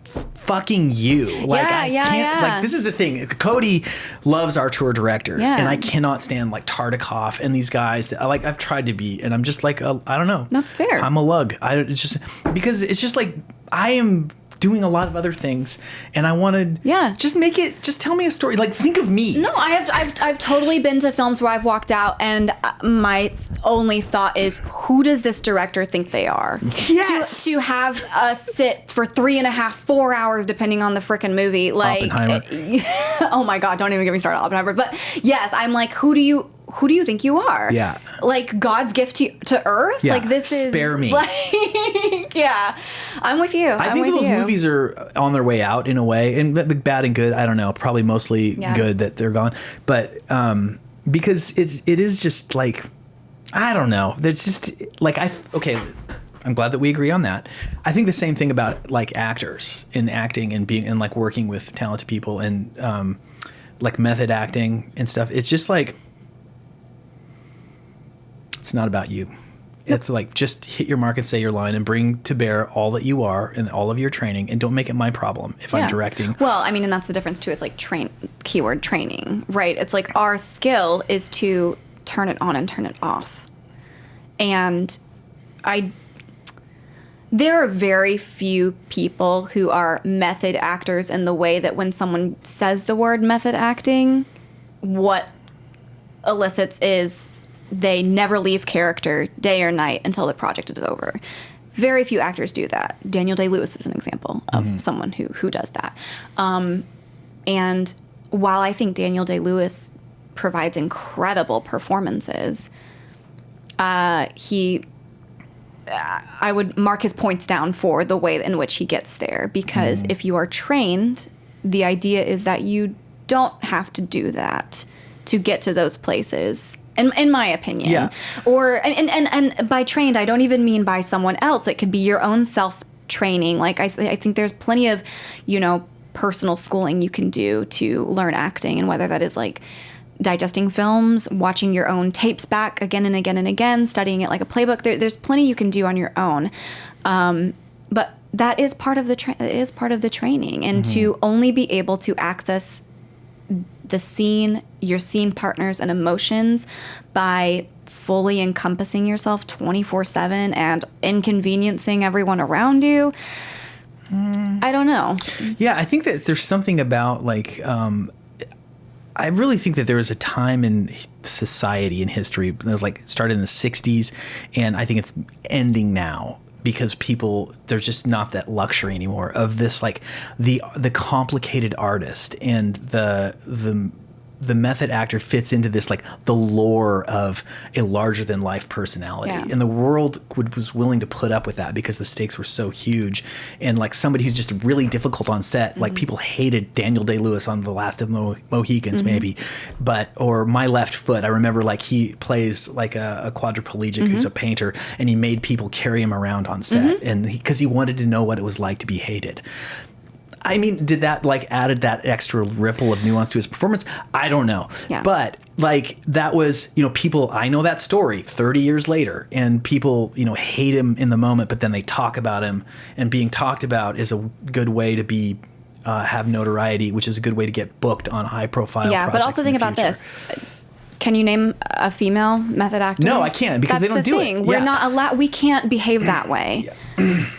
fucking you. Like, I can't, like, this is the thing. Cody loves our tour directors, and I cannot stand like Tartikoff and these guys that, like, I've tried to be, and I'm just like, I don't know. That's fair. I'm a lug. It's just because it's just like, I am doing a lot of other things, and I want to just tell me a story. Like, think of me. No, I've totally been to films where I've walked out and my only thought is, who does this director think they are? Yes. To have us sit for 3.5, 4 hours, depending on the frickin' movie. Like, oh my God, don't even get me started on Oppenheimer. But yes, I'm like, who do you think you are? Yeah. Like, God's gift to Earth? Yeah. Like, this is... Spare me. Like, I'm with you. I think those movies are on their way out in a way, and bad and good, I don't know, probably mostly good that they're gone. But because it is just like, I don't know. There's just like, I'm glad that we agree on that. I think the same thing about like actors in acting and being and like working with talented people and like method acting and stuff. It's just like, it's not about you. It's like, just hit your mark and say your line and bring to bear all that you are and all of your training, and don't make it my problem if I'm directing. Well, I mean, and that's the difference too. It's like keyword training, right? It's like, our skill is to turn it on and turn it off. And there are very few people who are method actors in the way that when someone says the word method acting, what elicits is they never leave character day or night until the project is over. Very few actors do that. Daniel Day-Lewis is an example of someone who does that. And while I think Daniel Day-Lewis provides incredible performances, I would mark his points down for the way in which he gets there. Because if you are trained, the idea is that you don't have to do that to get to those places. In my opinion. Yeah. Or and by trained, I don't even mean by someone else. It could be your own self-training. Like, I think there's plenty of, personal schooling you can do to learn acting, and whether that is like digesting films, watching your own tapes back again and again and again, studying it like a playbook. There's plenty you can do on your own. But that is part of the training, and to only be able to access the scene, your scene partners, and emotions by fully encompassing yourself 24/7 and inconveniencing everyone around you. I don't know. Yeah, I think that there's something about like, I really think that there was a time in society, in history, that was like started in the 60s, and I think it's ending now. Because people, there's just not that luxury anymore of this, like the complicated artist, and the method actor fits into this, like the lore of a larger than life personality. Yeah. And the world was willing to put up with that because the stakes were so huge. And like somebody who's just really difficult on set, like people hated Daniel Day-Lewis on The Last of Mohicans, maybe, or My Left Foot. I remember like he plays like a quadriplegic who's a painter, and he made people carry him around on set and because he wanted to know what it was like to be hated. I mean, did that like added that extra ripple of nuance to his performance? I don't know. Yeah. But like that was, people, I know that story 30 years later, and people, hate him in the moment, but then they talk about him, and being talked about is a good way to be, have notoriety, which is a good way to get booked on high profile projects. Yeah, but also think about this. Can you name a female method actor? No, I can't, because they don't do it. We're not allowed. We can't behave that way.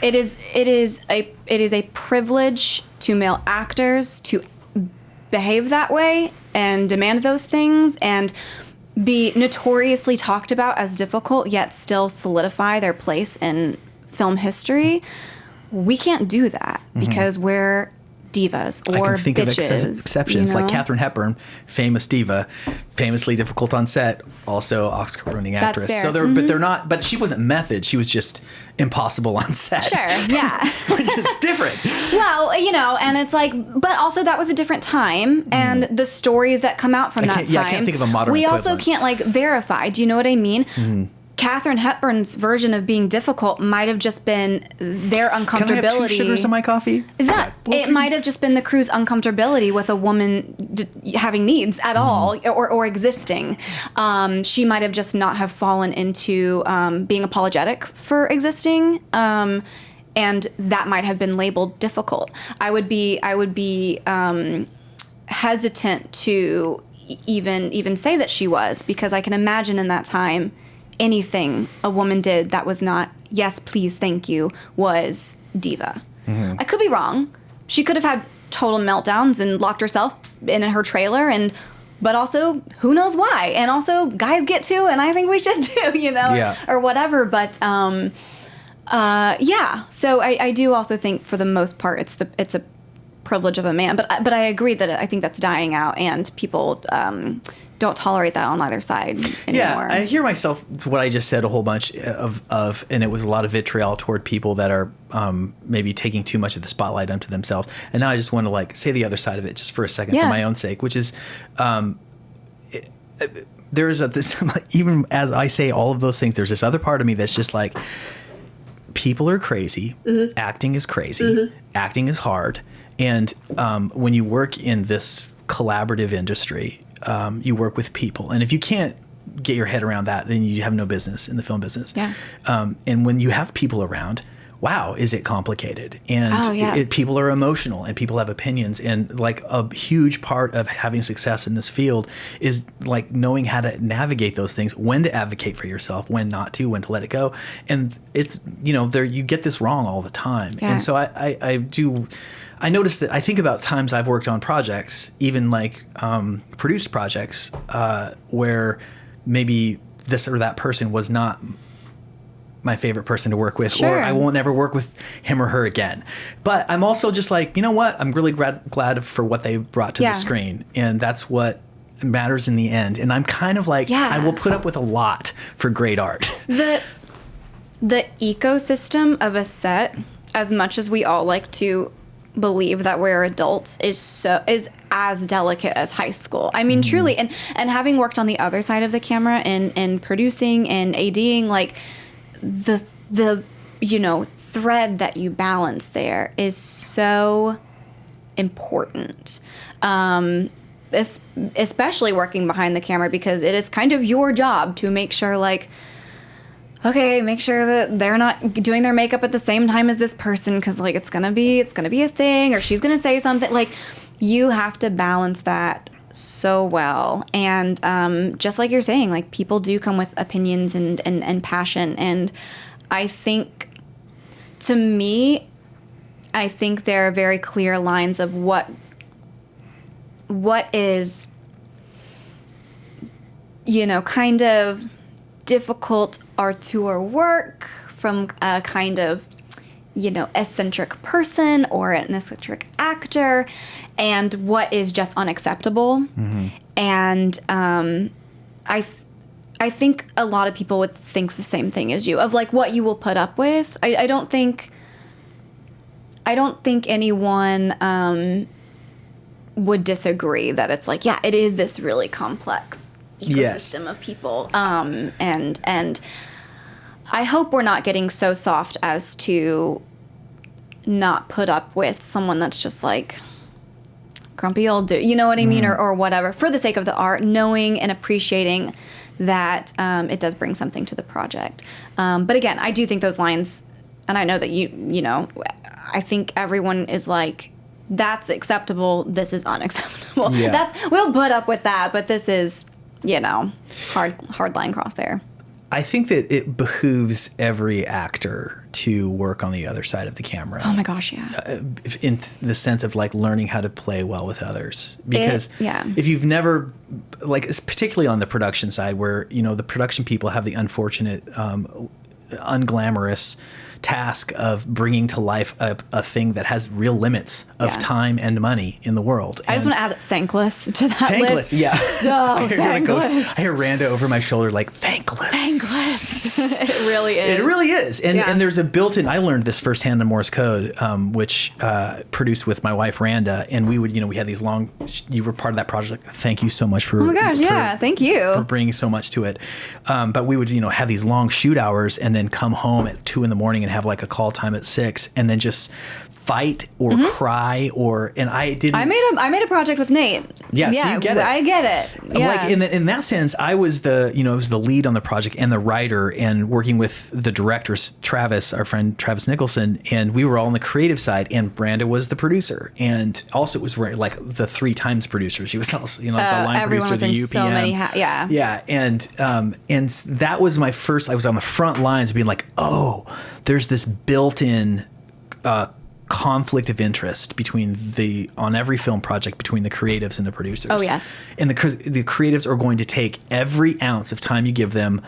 It is a privilege to male actors to behave that way and demand those things and be notoriously talked about as difficult, yet still solidify their place in film history. We can't do that because we're divas I or can think bitches. of exceptions, like Katharine Hepburn, famous diva, famously difficult on set, also Oscar-winning actress. That's fair. So but they're not. But she wasn't method. She was just impossible on set. Sure, yeah, which is different. Well, and it's like, but also that was a different time, and the stories that come out from that time. Yeah, I can't think of a modern. We equivalent. also can't like verify. Do you know what I mean? Katharine Hepburn's version of being difficult might have just been their uncomfortability. Can I have 2 sugars in my coffee? It might have just been the crew's uncomfortability with a woman having needs at all or existing. She might have just not have fallen into being apologetic for existing. And that might have been labeled difficult. I would be hesitant to even say that she was, because I can imagine in that time anything a woman did that was not yes please thank you was diva. I could be wrong. She could have had total meltdowns and locked herself in her trailer, but also who knows why, and also guys get to, and I think we should too, or whatever. But so I do also think for the most part it's a privilege of a man, but I agree that I think that's dying out, and people don't tolerate that on either side anymore. Yeah, I hear myself, what I just said, a whole bunch of, and it was a lot of vitriol toward people that are maybe taking too much of the spotlight onto themselves. And now I just want to like say the other side of it just for a second for my own sake, which is there is this, even as I say all of those things, there's this other part of me that's just like, people are crazy, acting is crazy, acting is hard. And when you work in this collaborative industry, you work with people. And if you can't get your head around that, then you have no business in the film business. Yeah. And when you have people around, wow, is it complicated? And people are emotional, and people have opinions. And like a huge part of having success in this field is like knowing how to navigate those things, when to advocate for yourself, when not to, when to let it go. And it's, you get this wrong all the time. Yeah. And so I noticed that I think about times I've worked on projects, even like produced projects, where maybe this or that person was not my favorite person to work with, or I won't ever work with him or her again. But I'm also just like, you know what? I'm really glad for what they brought to the screen. And that's what matters in the end. And I'm kind of like, I will put up with a lot for great art. The ecosystem of a set, as much as we all like to believe that we're adults, is as delicate as high school. I mean, truly. And having worked on the other side of the camera and producing and ADing, like the thread that you balance there is so important. Especially working behind the camera, because it is kind of your job to make sure make sure that they're not doing their makeup at the same time as this person, because like it's gonna be a thing, or she's gonna say something. Like, you have to balance that so well. And just like you're saying, like, people do come with opinions and passion. And I think, to me, I think there are very clear lines of what is, kind of difficult auteur work from a kind of, eccentric person or an eccentric actor, and what is just unacceptable. And I think a lot of people would think the same thing as you, of like what you will put up with. I don't think anyone would disagree that it's like, it is this really complex ecosystem of people. And I hope we're not getting so soft as to not put up with someone that's just like grumpy old dude, you know what I mean? Or whatever, for the sake of the art, knowing and appreciating that it does bring something to the project. But again, I do think those lines, and I know that I think everyone is like, that's acceptable, this is unacceptable. We'll put up with that, but this is, hard line cross there. I think that it behooves every actor to work on the other side of the camera. Oh my gosh, yeah. In the sense of like learning how to play well with others. Because if you've never, like, particularly on the production side, where, the production people have the unfortunate, unglamorous task of bringing to life a thing that has real limits of time and money in the world. I just want to add thankless to that thankless, list. yeah. So thankless. I hear Randa over my shoulder like, thankless. Thankless. It really is. It really is. And there's a built-in, I learned this firsthand in Morse Code, which produced with my wife Randa, and we would, we had these long, you were part of that project. Thank you so much for, oh my gosh, thank you. For bringing so much to it. But we would, have these long shoot hours and then come home at 2 a.m. and have like a call time at 6 and then just fight or cry and I didn't. I made a project with Nate. Yeah, so you get it. I get it. Yeah. Like in that sense, I was I was the lead on the project and the writer and working with the directors, Travis, our friend Travis Nicholson, and we were all on the creative side and Branda was the producer. And also it was like the 3 times producer. She was also, the line producer, the UPM. So many yeah. And that was my first, I was on the front lines being like, oh, there's this built-in conflict of interest on every film project between the creatives and the producers. Oh, yes. And the creatives are going to take every ounce of time you give them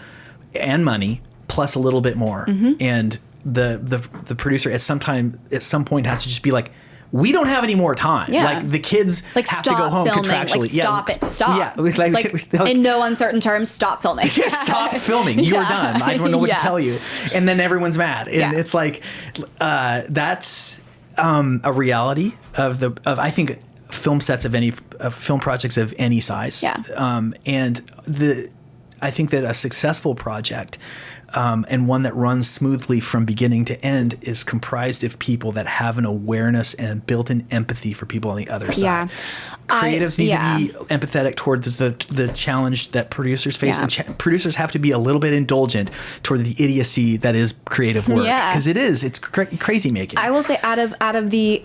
and money plus a little bit more. And the producer at some point has to just be like, we don't have any more time. Yeah. Like the kids have to go home filming. contractually. Stop. Yeah. In no uncertain terms, stop filming. Stop filming. You are done. I don't know what to tell you. And then everyone's mad. And it's like, that's a reality of I think film sets of film projects of any size. Yeah. And I think that a successful project and one that runs smoothly from beginning to end is comprised of people that have an awareness and built-in empathy for people on the other side. Yeah. Creatives need to be empathetic towards the challenge that producers face, and producers have to be a little bit indulgent toward the idiocy that is creative work, because it's crazy making. I will say, out of the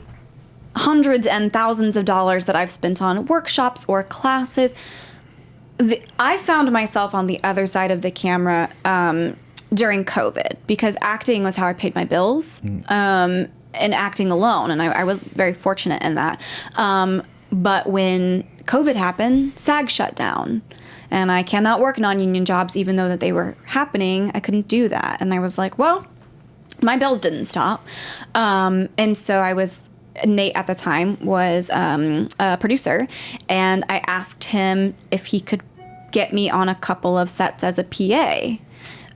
hundreds and thousands of dollars that I've spent on workshops or classes, I found myself on the other side of the camera during COVID, because acting was how I paid my bills, and acting alone. And I was very fortunate in that. But when COVID happened, SAG shut down. And I cannot work non-union jobs, even though that they were happening. I couldn't do that. And I was like, well, my bills didn't stop. And so Nate at the time was a producer. And I asked him if he could get me on a couple of sets as a PA.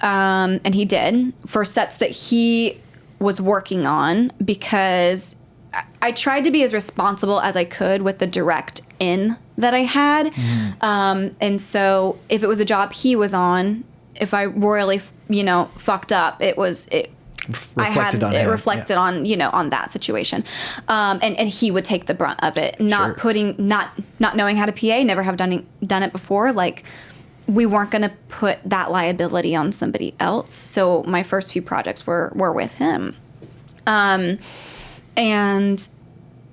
And he did, for sets that he was working on, because I tried to be as responsible as I could with the direct in that I had. And so if it was a job he was on, if I royally, fucked up, it reflected on that situation. And he would take the brunt of it, not knowing how to PA, never have done it before. Like, we weren't going to put that liability on somebody else. So my first few projects were with him. And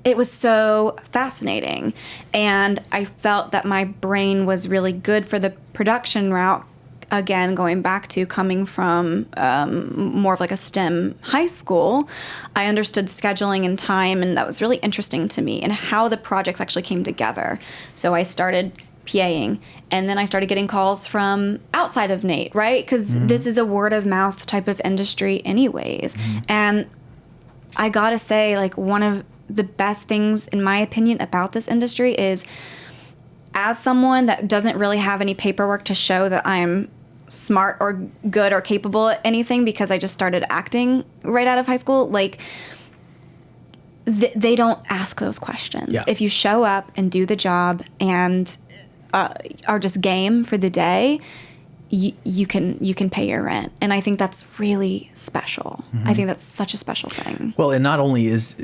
it was so fascinating. And I felt that my brain was really good for the production route. Again, going back to coming from more of like a STEM high school, I understood scheduling and time, and that was really interesting to me, and how the projects actually came together. So I started PAing, and then I started getting calls from outside of Nate, right? Because this is a word of mouth type of industry anyways. And I gotta say, like, one of the best things, in my opinion, about this industry is, as someone that doesn't really have any paperwork to show that I'm smart or good or capable at anything, because I just started acting right out of high school, like, they don't ask those questions. Yeah. If you show up and do the job and are just game for the day, you can pay your rent. And I think that's really special. I think that's such a special thing. Well, and not only does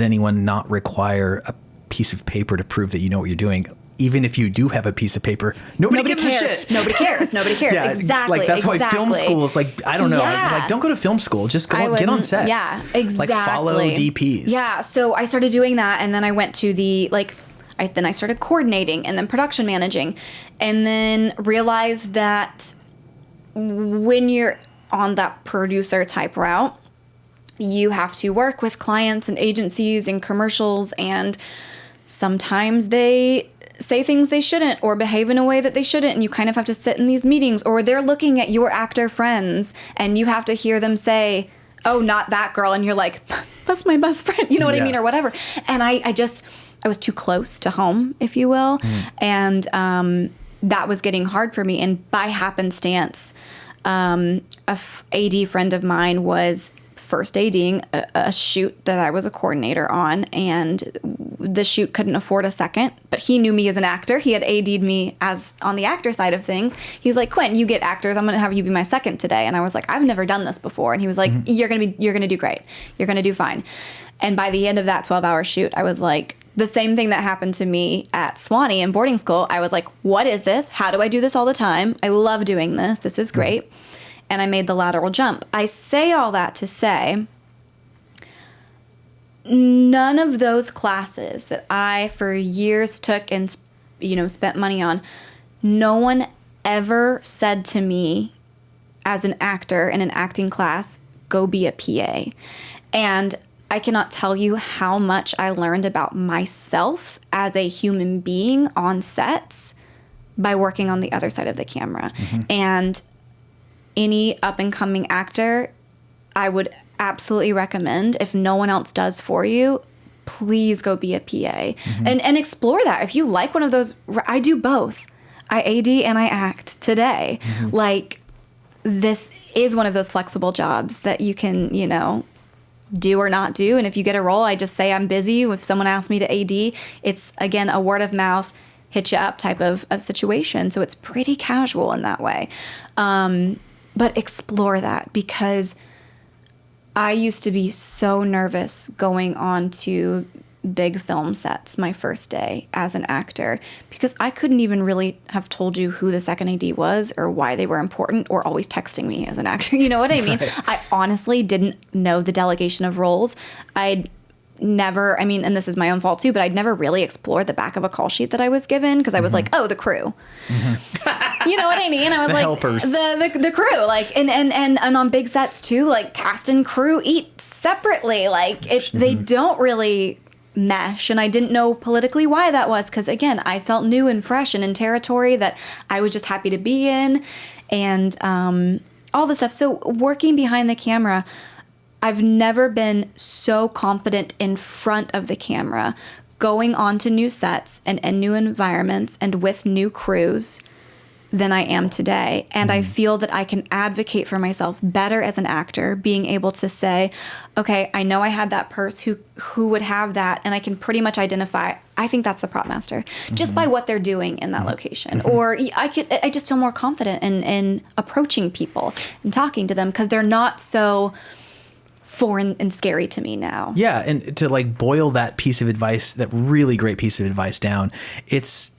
anyone not require a piece of paper to prove that you know what you're doing? Even if you do have a piece of paper, nobody gives a shit. Nobody cares. Yeah, Exactly. Like, that's why film school is like, I don't know. Yeah. Like, don't go to film school. Just get on sets. Yeah, exactly. Like, follow DPs. Yeah. So I started doing that, and then I went to I started coordinating and then production managing, and then realized that when you're on that producer type route, you have to work with clients and agencies and commercials, and sometimes they say things they shouldn't or behave in a way that they shouldn't, and you kind of have to sit in these meetings, or they're looking at your actor friends and you have to hear them say, oh, not that girl, and you're like, that's my best friend, you know what I mean, or whatever. And I was too close to home, if you will, and that was getting hard for me. And by happenstance, a AD friend of mine was first ADing a shoot that I was a coordinator on, and the shoot couldn't afford a second, but he knew me as an actor. He had AD'd me as on the actor side of things. He's like, Quinn, you get actors. I'm going to have you be my second today. And I was like, I've never done this before. And he was like, you're going to do great. You're going to do fine. And by the end of that 12-hour shoot, I was like, the same thing that happened to me at Swanee in boarding school. I was like, what is this? How do I do this all the time? I love doing this. This is great. And I made the lateral jump. I say all that to say, none of those classes that I for years took and, spent money on, no one ever said to me as an actor in an acting class, go be a PA. And I cannot tell you how much I learned about myself as a human being on sets by working on the other side of the camera. And any up-and-coming actor, I would absolutely recommend, if no one else does for you, please go be a PA and explore that. If you like one of those, I do both. I AD and I act today. Like, this is one of those flexible jobs that you can, do or not do. And if you get a role, I just say I'm busy. If someone asks me to AD, it's, again, a word of mouth, hit you up type of situation. So it's pretty casual in that way. But explore that, because I used to be so nervous going on to big film sets my first day as an actor, because I couldn't even really have told you who the second AD was or why they were important, or always texting me as an actor. You know what I mean? Right. I honestly didn't know the delegation of roles. I'd never, and this is my own fault too, but I'd never really explored the back of a call sheet that I was given, because I was like, oh, the crew. You know what I mean? I was like, helpers. The crew, like, and on big sets too, like, cast and crew eat separately. Like, they don't really mesh. And I didn't know politically why that was, because again, I felt new and fresh and in territory that I was just happy to be in, and all this stuff. So working behind the camera, I've never been so confident in front of the camera, going on to new sets and new environments and with new crews, than I am today. And I feel that I can advocate for myself better as an actor, being able to say, okay, I know I had that person who would have that, and I can pretty much identify, I think that's the prop master, just by what they're doing in that location. Or I just feel more confident in approaching people and talking to them, because they're not so foreign and scary to me now. Yeah, and to like boil that piece of advice, that really great piece of advice down, it's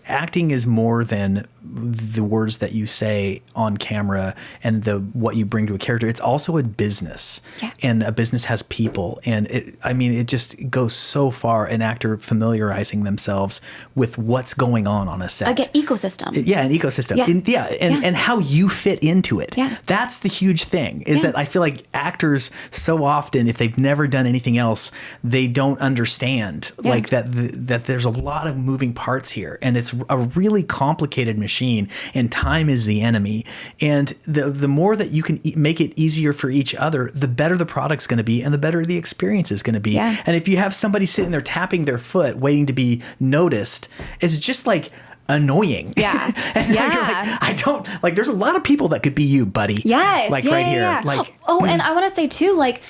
acting is more than the words that you say on camera and what you bring to a character. It's also a business, and a business has people, and it just goes so far, an actor familiarizing themselves with what's going on a set. Again, ecosystem. An ecosystem. And how you fit into it. Yeah. That's the huge thing, is that I feel like actors so often, if they've never done anything else, they don't understand like that there's a lot of moving parts here, and it's a really complicated machine, and time is the enemy. And the more that you can make it easier for each other, the better the product's going to be, and the better the experience is going to be. Yeah. And if you have somebody sitting there tapping their foot waiting to be noticed, it's just like annoying. Yeah. And I don't like, there's a lot of people that could be you, buddy. Yes. Like right here. Like, and I want to say too, like,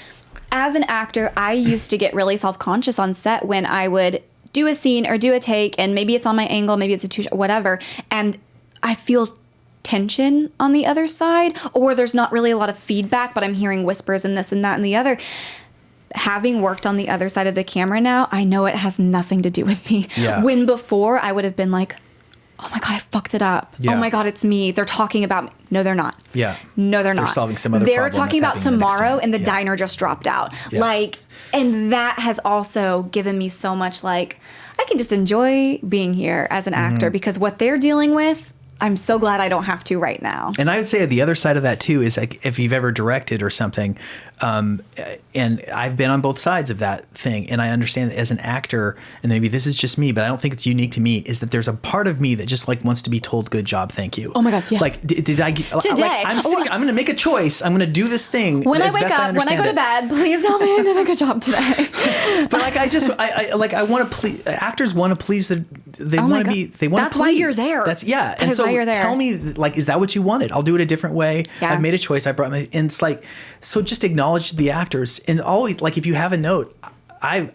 as an actor, I used to get really self-conscious on set when I would do a scene or do a take, and maybe it's on my angle, maybe it's a two-shot, whatever, and I feel tension on the other side, or there's not really a lot of feedback, but I'm hearing whispers and this and that and the other. Having worked on the other side of the camera now, I know it has nothing to do with me. Yeah. When before I would have been like, oh my God, I fucked it up. Yeah. Oh my God, it's me. They're talking about me. No, they're not. Yeah. No, they're not. They're solving some other problem. They're talking about tomorrow, and the diner just dropped out. Yeah. Like, and that has also given me so much, like, I can just enjoy being here as an actor, because what they're dealing with, I'm so glad I don't have to right now. And I would say the other side of that too is, like, if you've ever directed or something, And I've been on both sides of that thing. And I understand that as an actor, and maybe this is just me, but I don't think it's unique to me, is that there's a part of me that just like wants to be told, good job, thank you. Oh my God, yeah. Like, did I, Today. like, I'm going to make a choice. I'm going to do this thing. When I wake up, when I go to bed, please tell me I did a good job today. But like, I want to please, actors want to please they want to be, they want to please. That's why you're there. And so tell me, like, is that what you wanted? I'll do it a different way. Yeah. I've made a choice. And it's like, so just acknowledge the actors, and always, like, if you have a note, I'm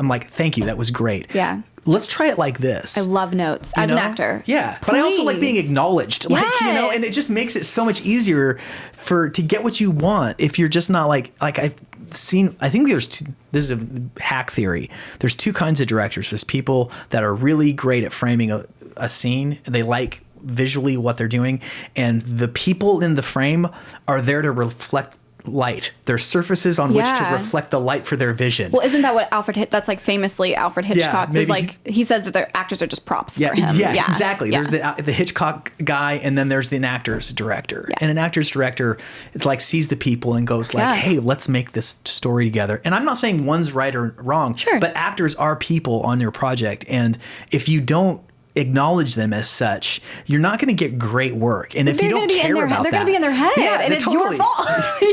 like, thank you. That was great. Yeah. Let's try it like this. I love notes as an actor. Yeah. Please. But I also like being acknowledged. Yes. Like, and it just makes it so much easier to get what you want if you're just not like I think there's two, this is a hack theory. There's two kinds of directors. There's people that are really great at framing a scene. They like visually what they're doing, and the people in the frame are there to reflect light. There's surfaces on which to reflect the light for their vision. Well, isn't that what that's like famously Alfred Hitchcock is like? He says that their actors are just props for him. Yeah, exactly. Yeah. There's the Hitchcock guy, and then there's an actor's director. Yeah. And an actor's director, it's like, sees the people and goes like, hey, let's make this story together. And I'm not saying one's right or wrong, but actors are people on your project, and if you don't acknowledge them as such, you're not going to get great work. And if you don't care about that, they're going to be in their head, and it's your fault.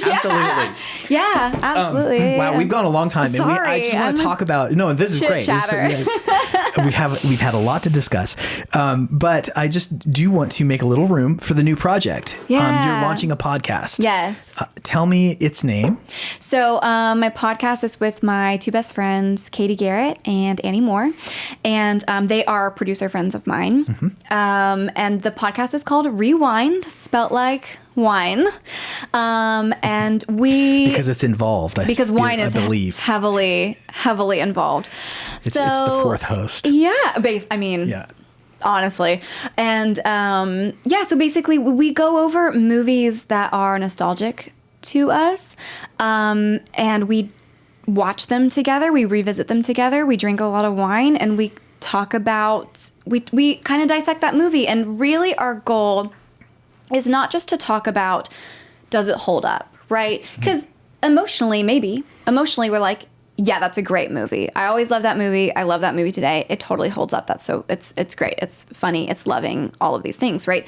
Absolutely. Yeah, absolutely. Wow, we've gone a long time. Sorry, and I just want to talk about, this is great. We've had a lot to discuss. But I just do want to make a little room for the new project. Yeah. You're launching a podcast. Yes. Tell me its name. So my podcast is with my two best friends, Katie Garrett and Annie Moore. And they are producer friends of mine. Mm-hmm. And the podcast is called Rewind, spelt like wine. And because it's involved. Because wine is believe. heavily involved. It's the fourth host. Yeah. Honestly. And so basically we go over movies that are nostalgic to us. And we watch them together. We revisit them together. We drink a lot of wine, and we talk about, we kind of dissect that movie. And really our goal is not just to talk about, does it hold up, right? Because emotionally we're like, yeah, that's a great movie. I always love that movie. I love that movie today. It totally holds up. It's great. It's funny. It's loving, all of these things, right?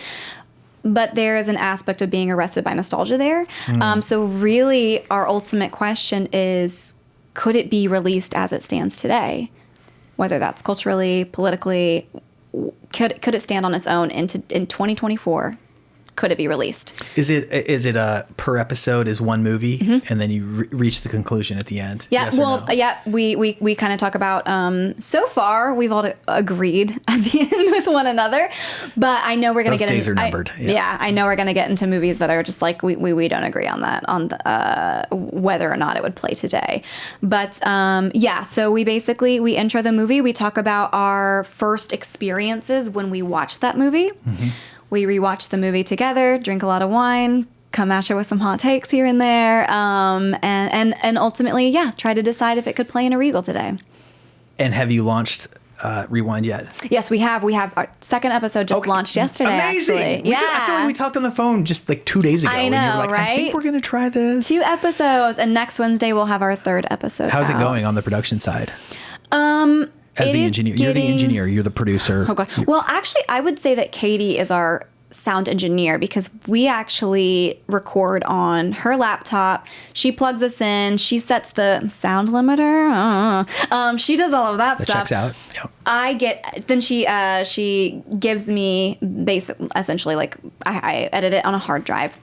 But there is an aspect of being arrested by nostalgia there. So really our ultimate question is, could it be released as it stands today? Whether that's culturally, politically, could it stand on its own in 2024? Could it be released? Is it a per episode is one movie, and then you reach the conclusion at the end? Yeah. Yes or no? We kind of talk about. So far, we've all agreed at the end with one another, but I know we're going to get. Those days are numbered. I know we're going to get into movies that are just like we don't agree on that, on the, whether or not it would play today. But so we intro the movie. We talk about our first experiences when we watched that movie. Mm-hmm. We rewatch the movie together, drink a lot of wine, come at you with some hot takes here and there, and ultimately, try to decide if it could play in a Regal today. And have you launched Rewind yet? Yes, we have. We have our second episode just launched yesterday. Amazing! Actually. I feel like we talked on the phone just like 2 days ago. I know, and you're like, right? I think we're going to try this. 2 episodes, and next Wednesday we'll have our 3rd episode. How's it going on the production side? As the engineer, you're the engineer, you're the producer. Oh God. Well, actually, I would say that Katie is our sound engineer, because we actually record on her laptop. She plugs us in. She sets the sound limiter. She does all of that stuff. Checks out. Yep. She gives me essentially like I edit it on a hard drive,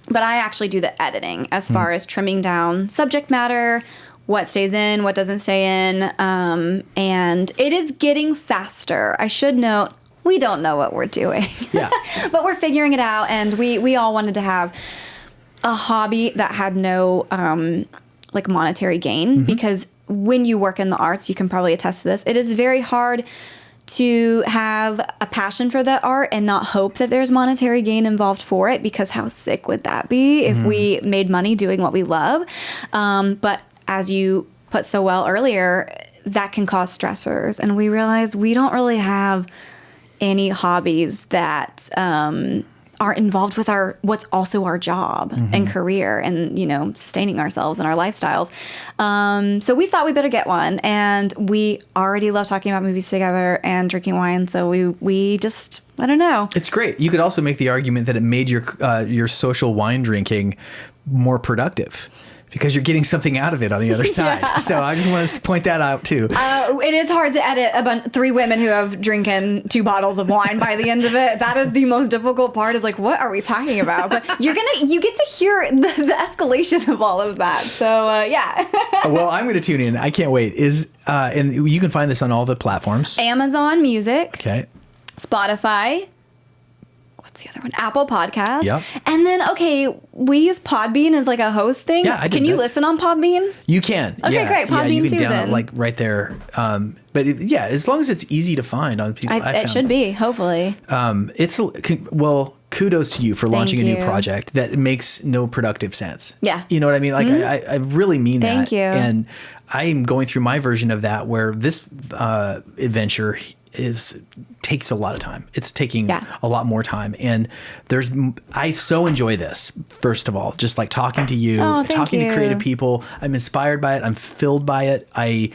but I actually do the editing as far as trimming down subject matter, what stays in, what doesn't stay in, and it is getting faster. I should note, we don't know what we're doing, but we're figuring it out, and we all wanted to have a hobby that had no like monetary gain, because when you work in the arts, you can probably attest to this, it is very hard to have a passion for that art and not hope that there's monetary gain involved for it, because how sick would that be if we made money doing what we love? But as you put so well earlier, that can cause stressors. And we realized we don't really have any hobbies that are are involved with what's also our job and career and, sustaining ourselves and our lifestyles. So we thought we better get one. And we already love talking about movies together and drinking wine. So we just, I don't know. It's great. You could also make the argument that it made your social wine drinking more productive, because you're getting something out of it on the other side. Yeah. So I just want to point that out too. It is hard to edit three women who have drinking 2 bottles of wine by the end of it. That is the most difficult part, is like, what are we talking about? But you get to hear the escalation of all of that. So yeah. Well, I'm going to tune in. I can't wait. And you can find this on all the platforms. Amazon Music. Okay. Spotify. What's the other one? Apple Podcasts. Yep. And then, we use Podbean as like a host thing. Yeah, Can you listen on Podbean? You can. Okay, great. Podbean you can too, download then. like right there. But as long as it's easy to find on people, it should be, hopefully. Kudos to you for launching a new you. project that makes no productive sense. Yeah. You know what I mean? Like, I really mean that. Thank you. And I am going through my version of that, where this adventure takes a lot of time. It's taking a lot more time. And I so enjoy this, first of all, just like talking to you, talking to creative people. I'm inspired by it. I'm filled by it. I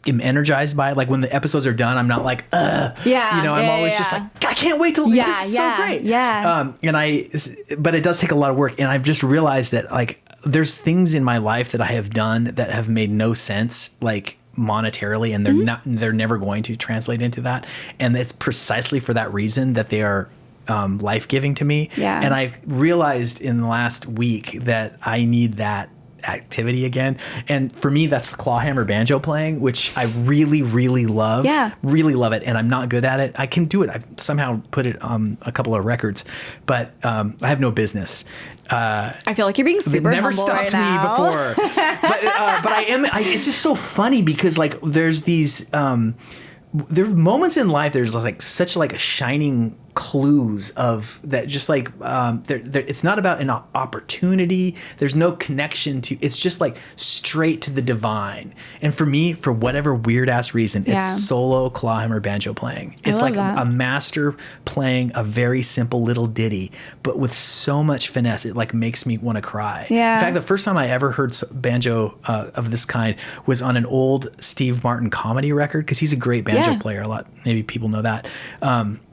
am energized by it. Like when the episodes are done, I'm not like, I'm always just like, I can't wait till this is so great. Yeah. But it does take a lot of work. And I've just realized that like, there's things in my life that I have done that have made no sense, like monetarily, and they're never going to translate into that. And it's precisely for that reason that they are life-giving to me. Yeah. And I realized in the last week that I need that activity again. And for me, that's the clawhammer banjo playing, which I really, really love. Yeah. Really love it. And I'm not good at it. I can do it. I've somehow put it on a couple of records, but I have no business. I feel like you're being super never humble stopped right now. me before. But I am. It's just so funny because like there's these there are moments in life. There's like such like shining clues of that. Just like it's not about an opportunity. There's no connection to. It's just like straight to the divine. And for me, for whatever weird ass reason, it's solo clawhammer banjo playing. It's like a master playing a very simple little ditty, but with so much finesse, it like makes me want to cry. Yeah. In fact, the first time I ever heard banjo of this kind was on an old Steve Martin comedy record, because he's a great banjo player. Maybe people know that.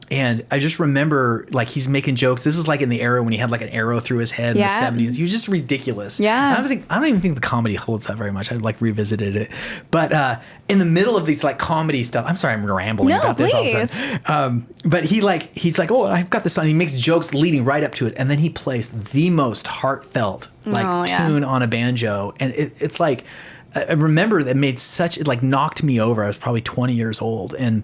And I just remember like he's making jokes. This is like in the era when he had like an arrow through his head in the 70s. He was just ridiculous. Yeah. I don't even think the comedy holds up very much. I like revisited it. But in the middle of these like comedy stuff, I'm sorry I'm rambling about this all of a sudden. But he's like, oh, I've got this song. He makes jokes leading right up to it. And then he plays the most heartfelt tune on a banjo. And it's like, I remember that it like knocked me over. I was probably 20 years old. And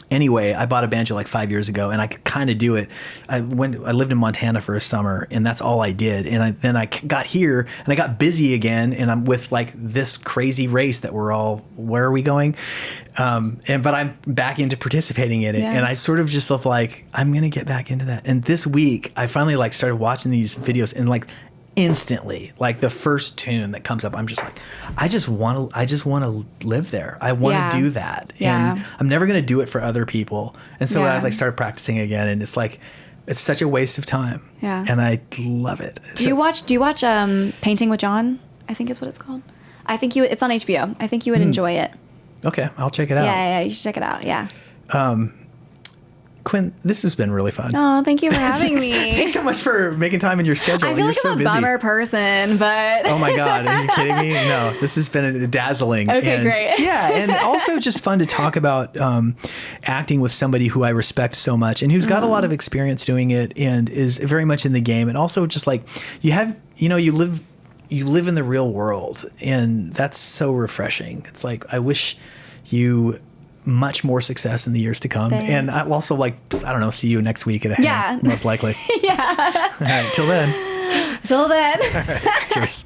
anyway, I bought a banjo like 5 years ago, and I could kind of do it. I lived in Montana for a summer, and that's all I did. And then I got here, and I got busy again, and I'm with like this crazy race that where are we going? But I'm back into participating in it, and I sort of just felt like I'm gonna get back into that. And this week, I finally like started watching these videos, and like instantly, like the first tune that comes up, I'm just like, I just want to live there. I want to do that. And I'm never going to do it for other people. And so I like started practicing again, and it's like, it's such a waste of time. Yeah. And I love it. Do you watch Painting with John? I think is what it's called. It's on HBO. I think you would enjoy it. Okay. I'll check it out. Yeah. You should check it out. Yeah. Quinn, this has been really fun. Oh, thank you for having me. Thanks so much for making time in your schedule. I feel like I'm a bummer person, but... Oh my God, are you kidding me? No, this has been dazzling. Okay, great. Yeah, and also just fun to talk about acting with somebody who I respect so much and who's got a lot of experience doing it and is very much in the game. And also just like, you live in the real world, and that's so refreshing. It's like, I wish you much more success in the years to come. Thanks. And I also see you next week at a hang, most likely. Yeah. All right, till then. Till then. All right, cheers.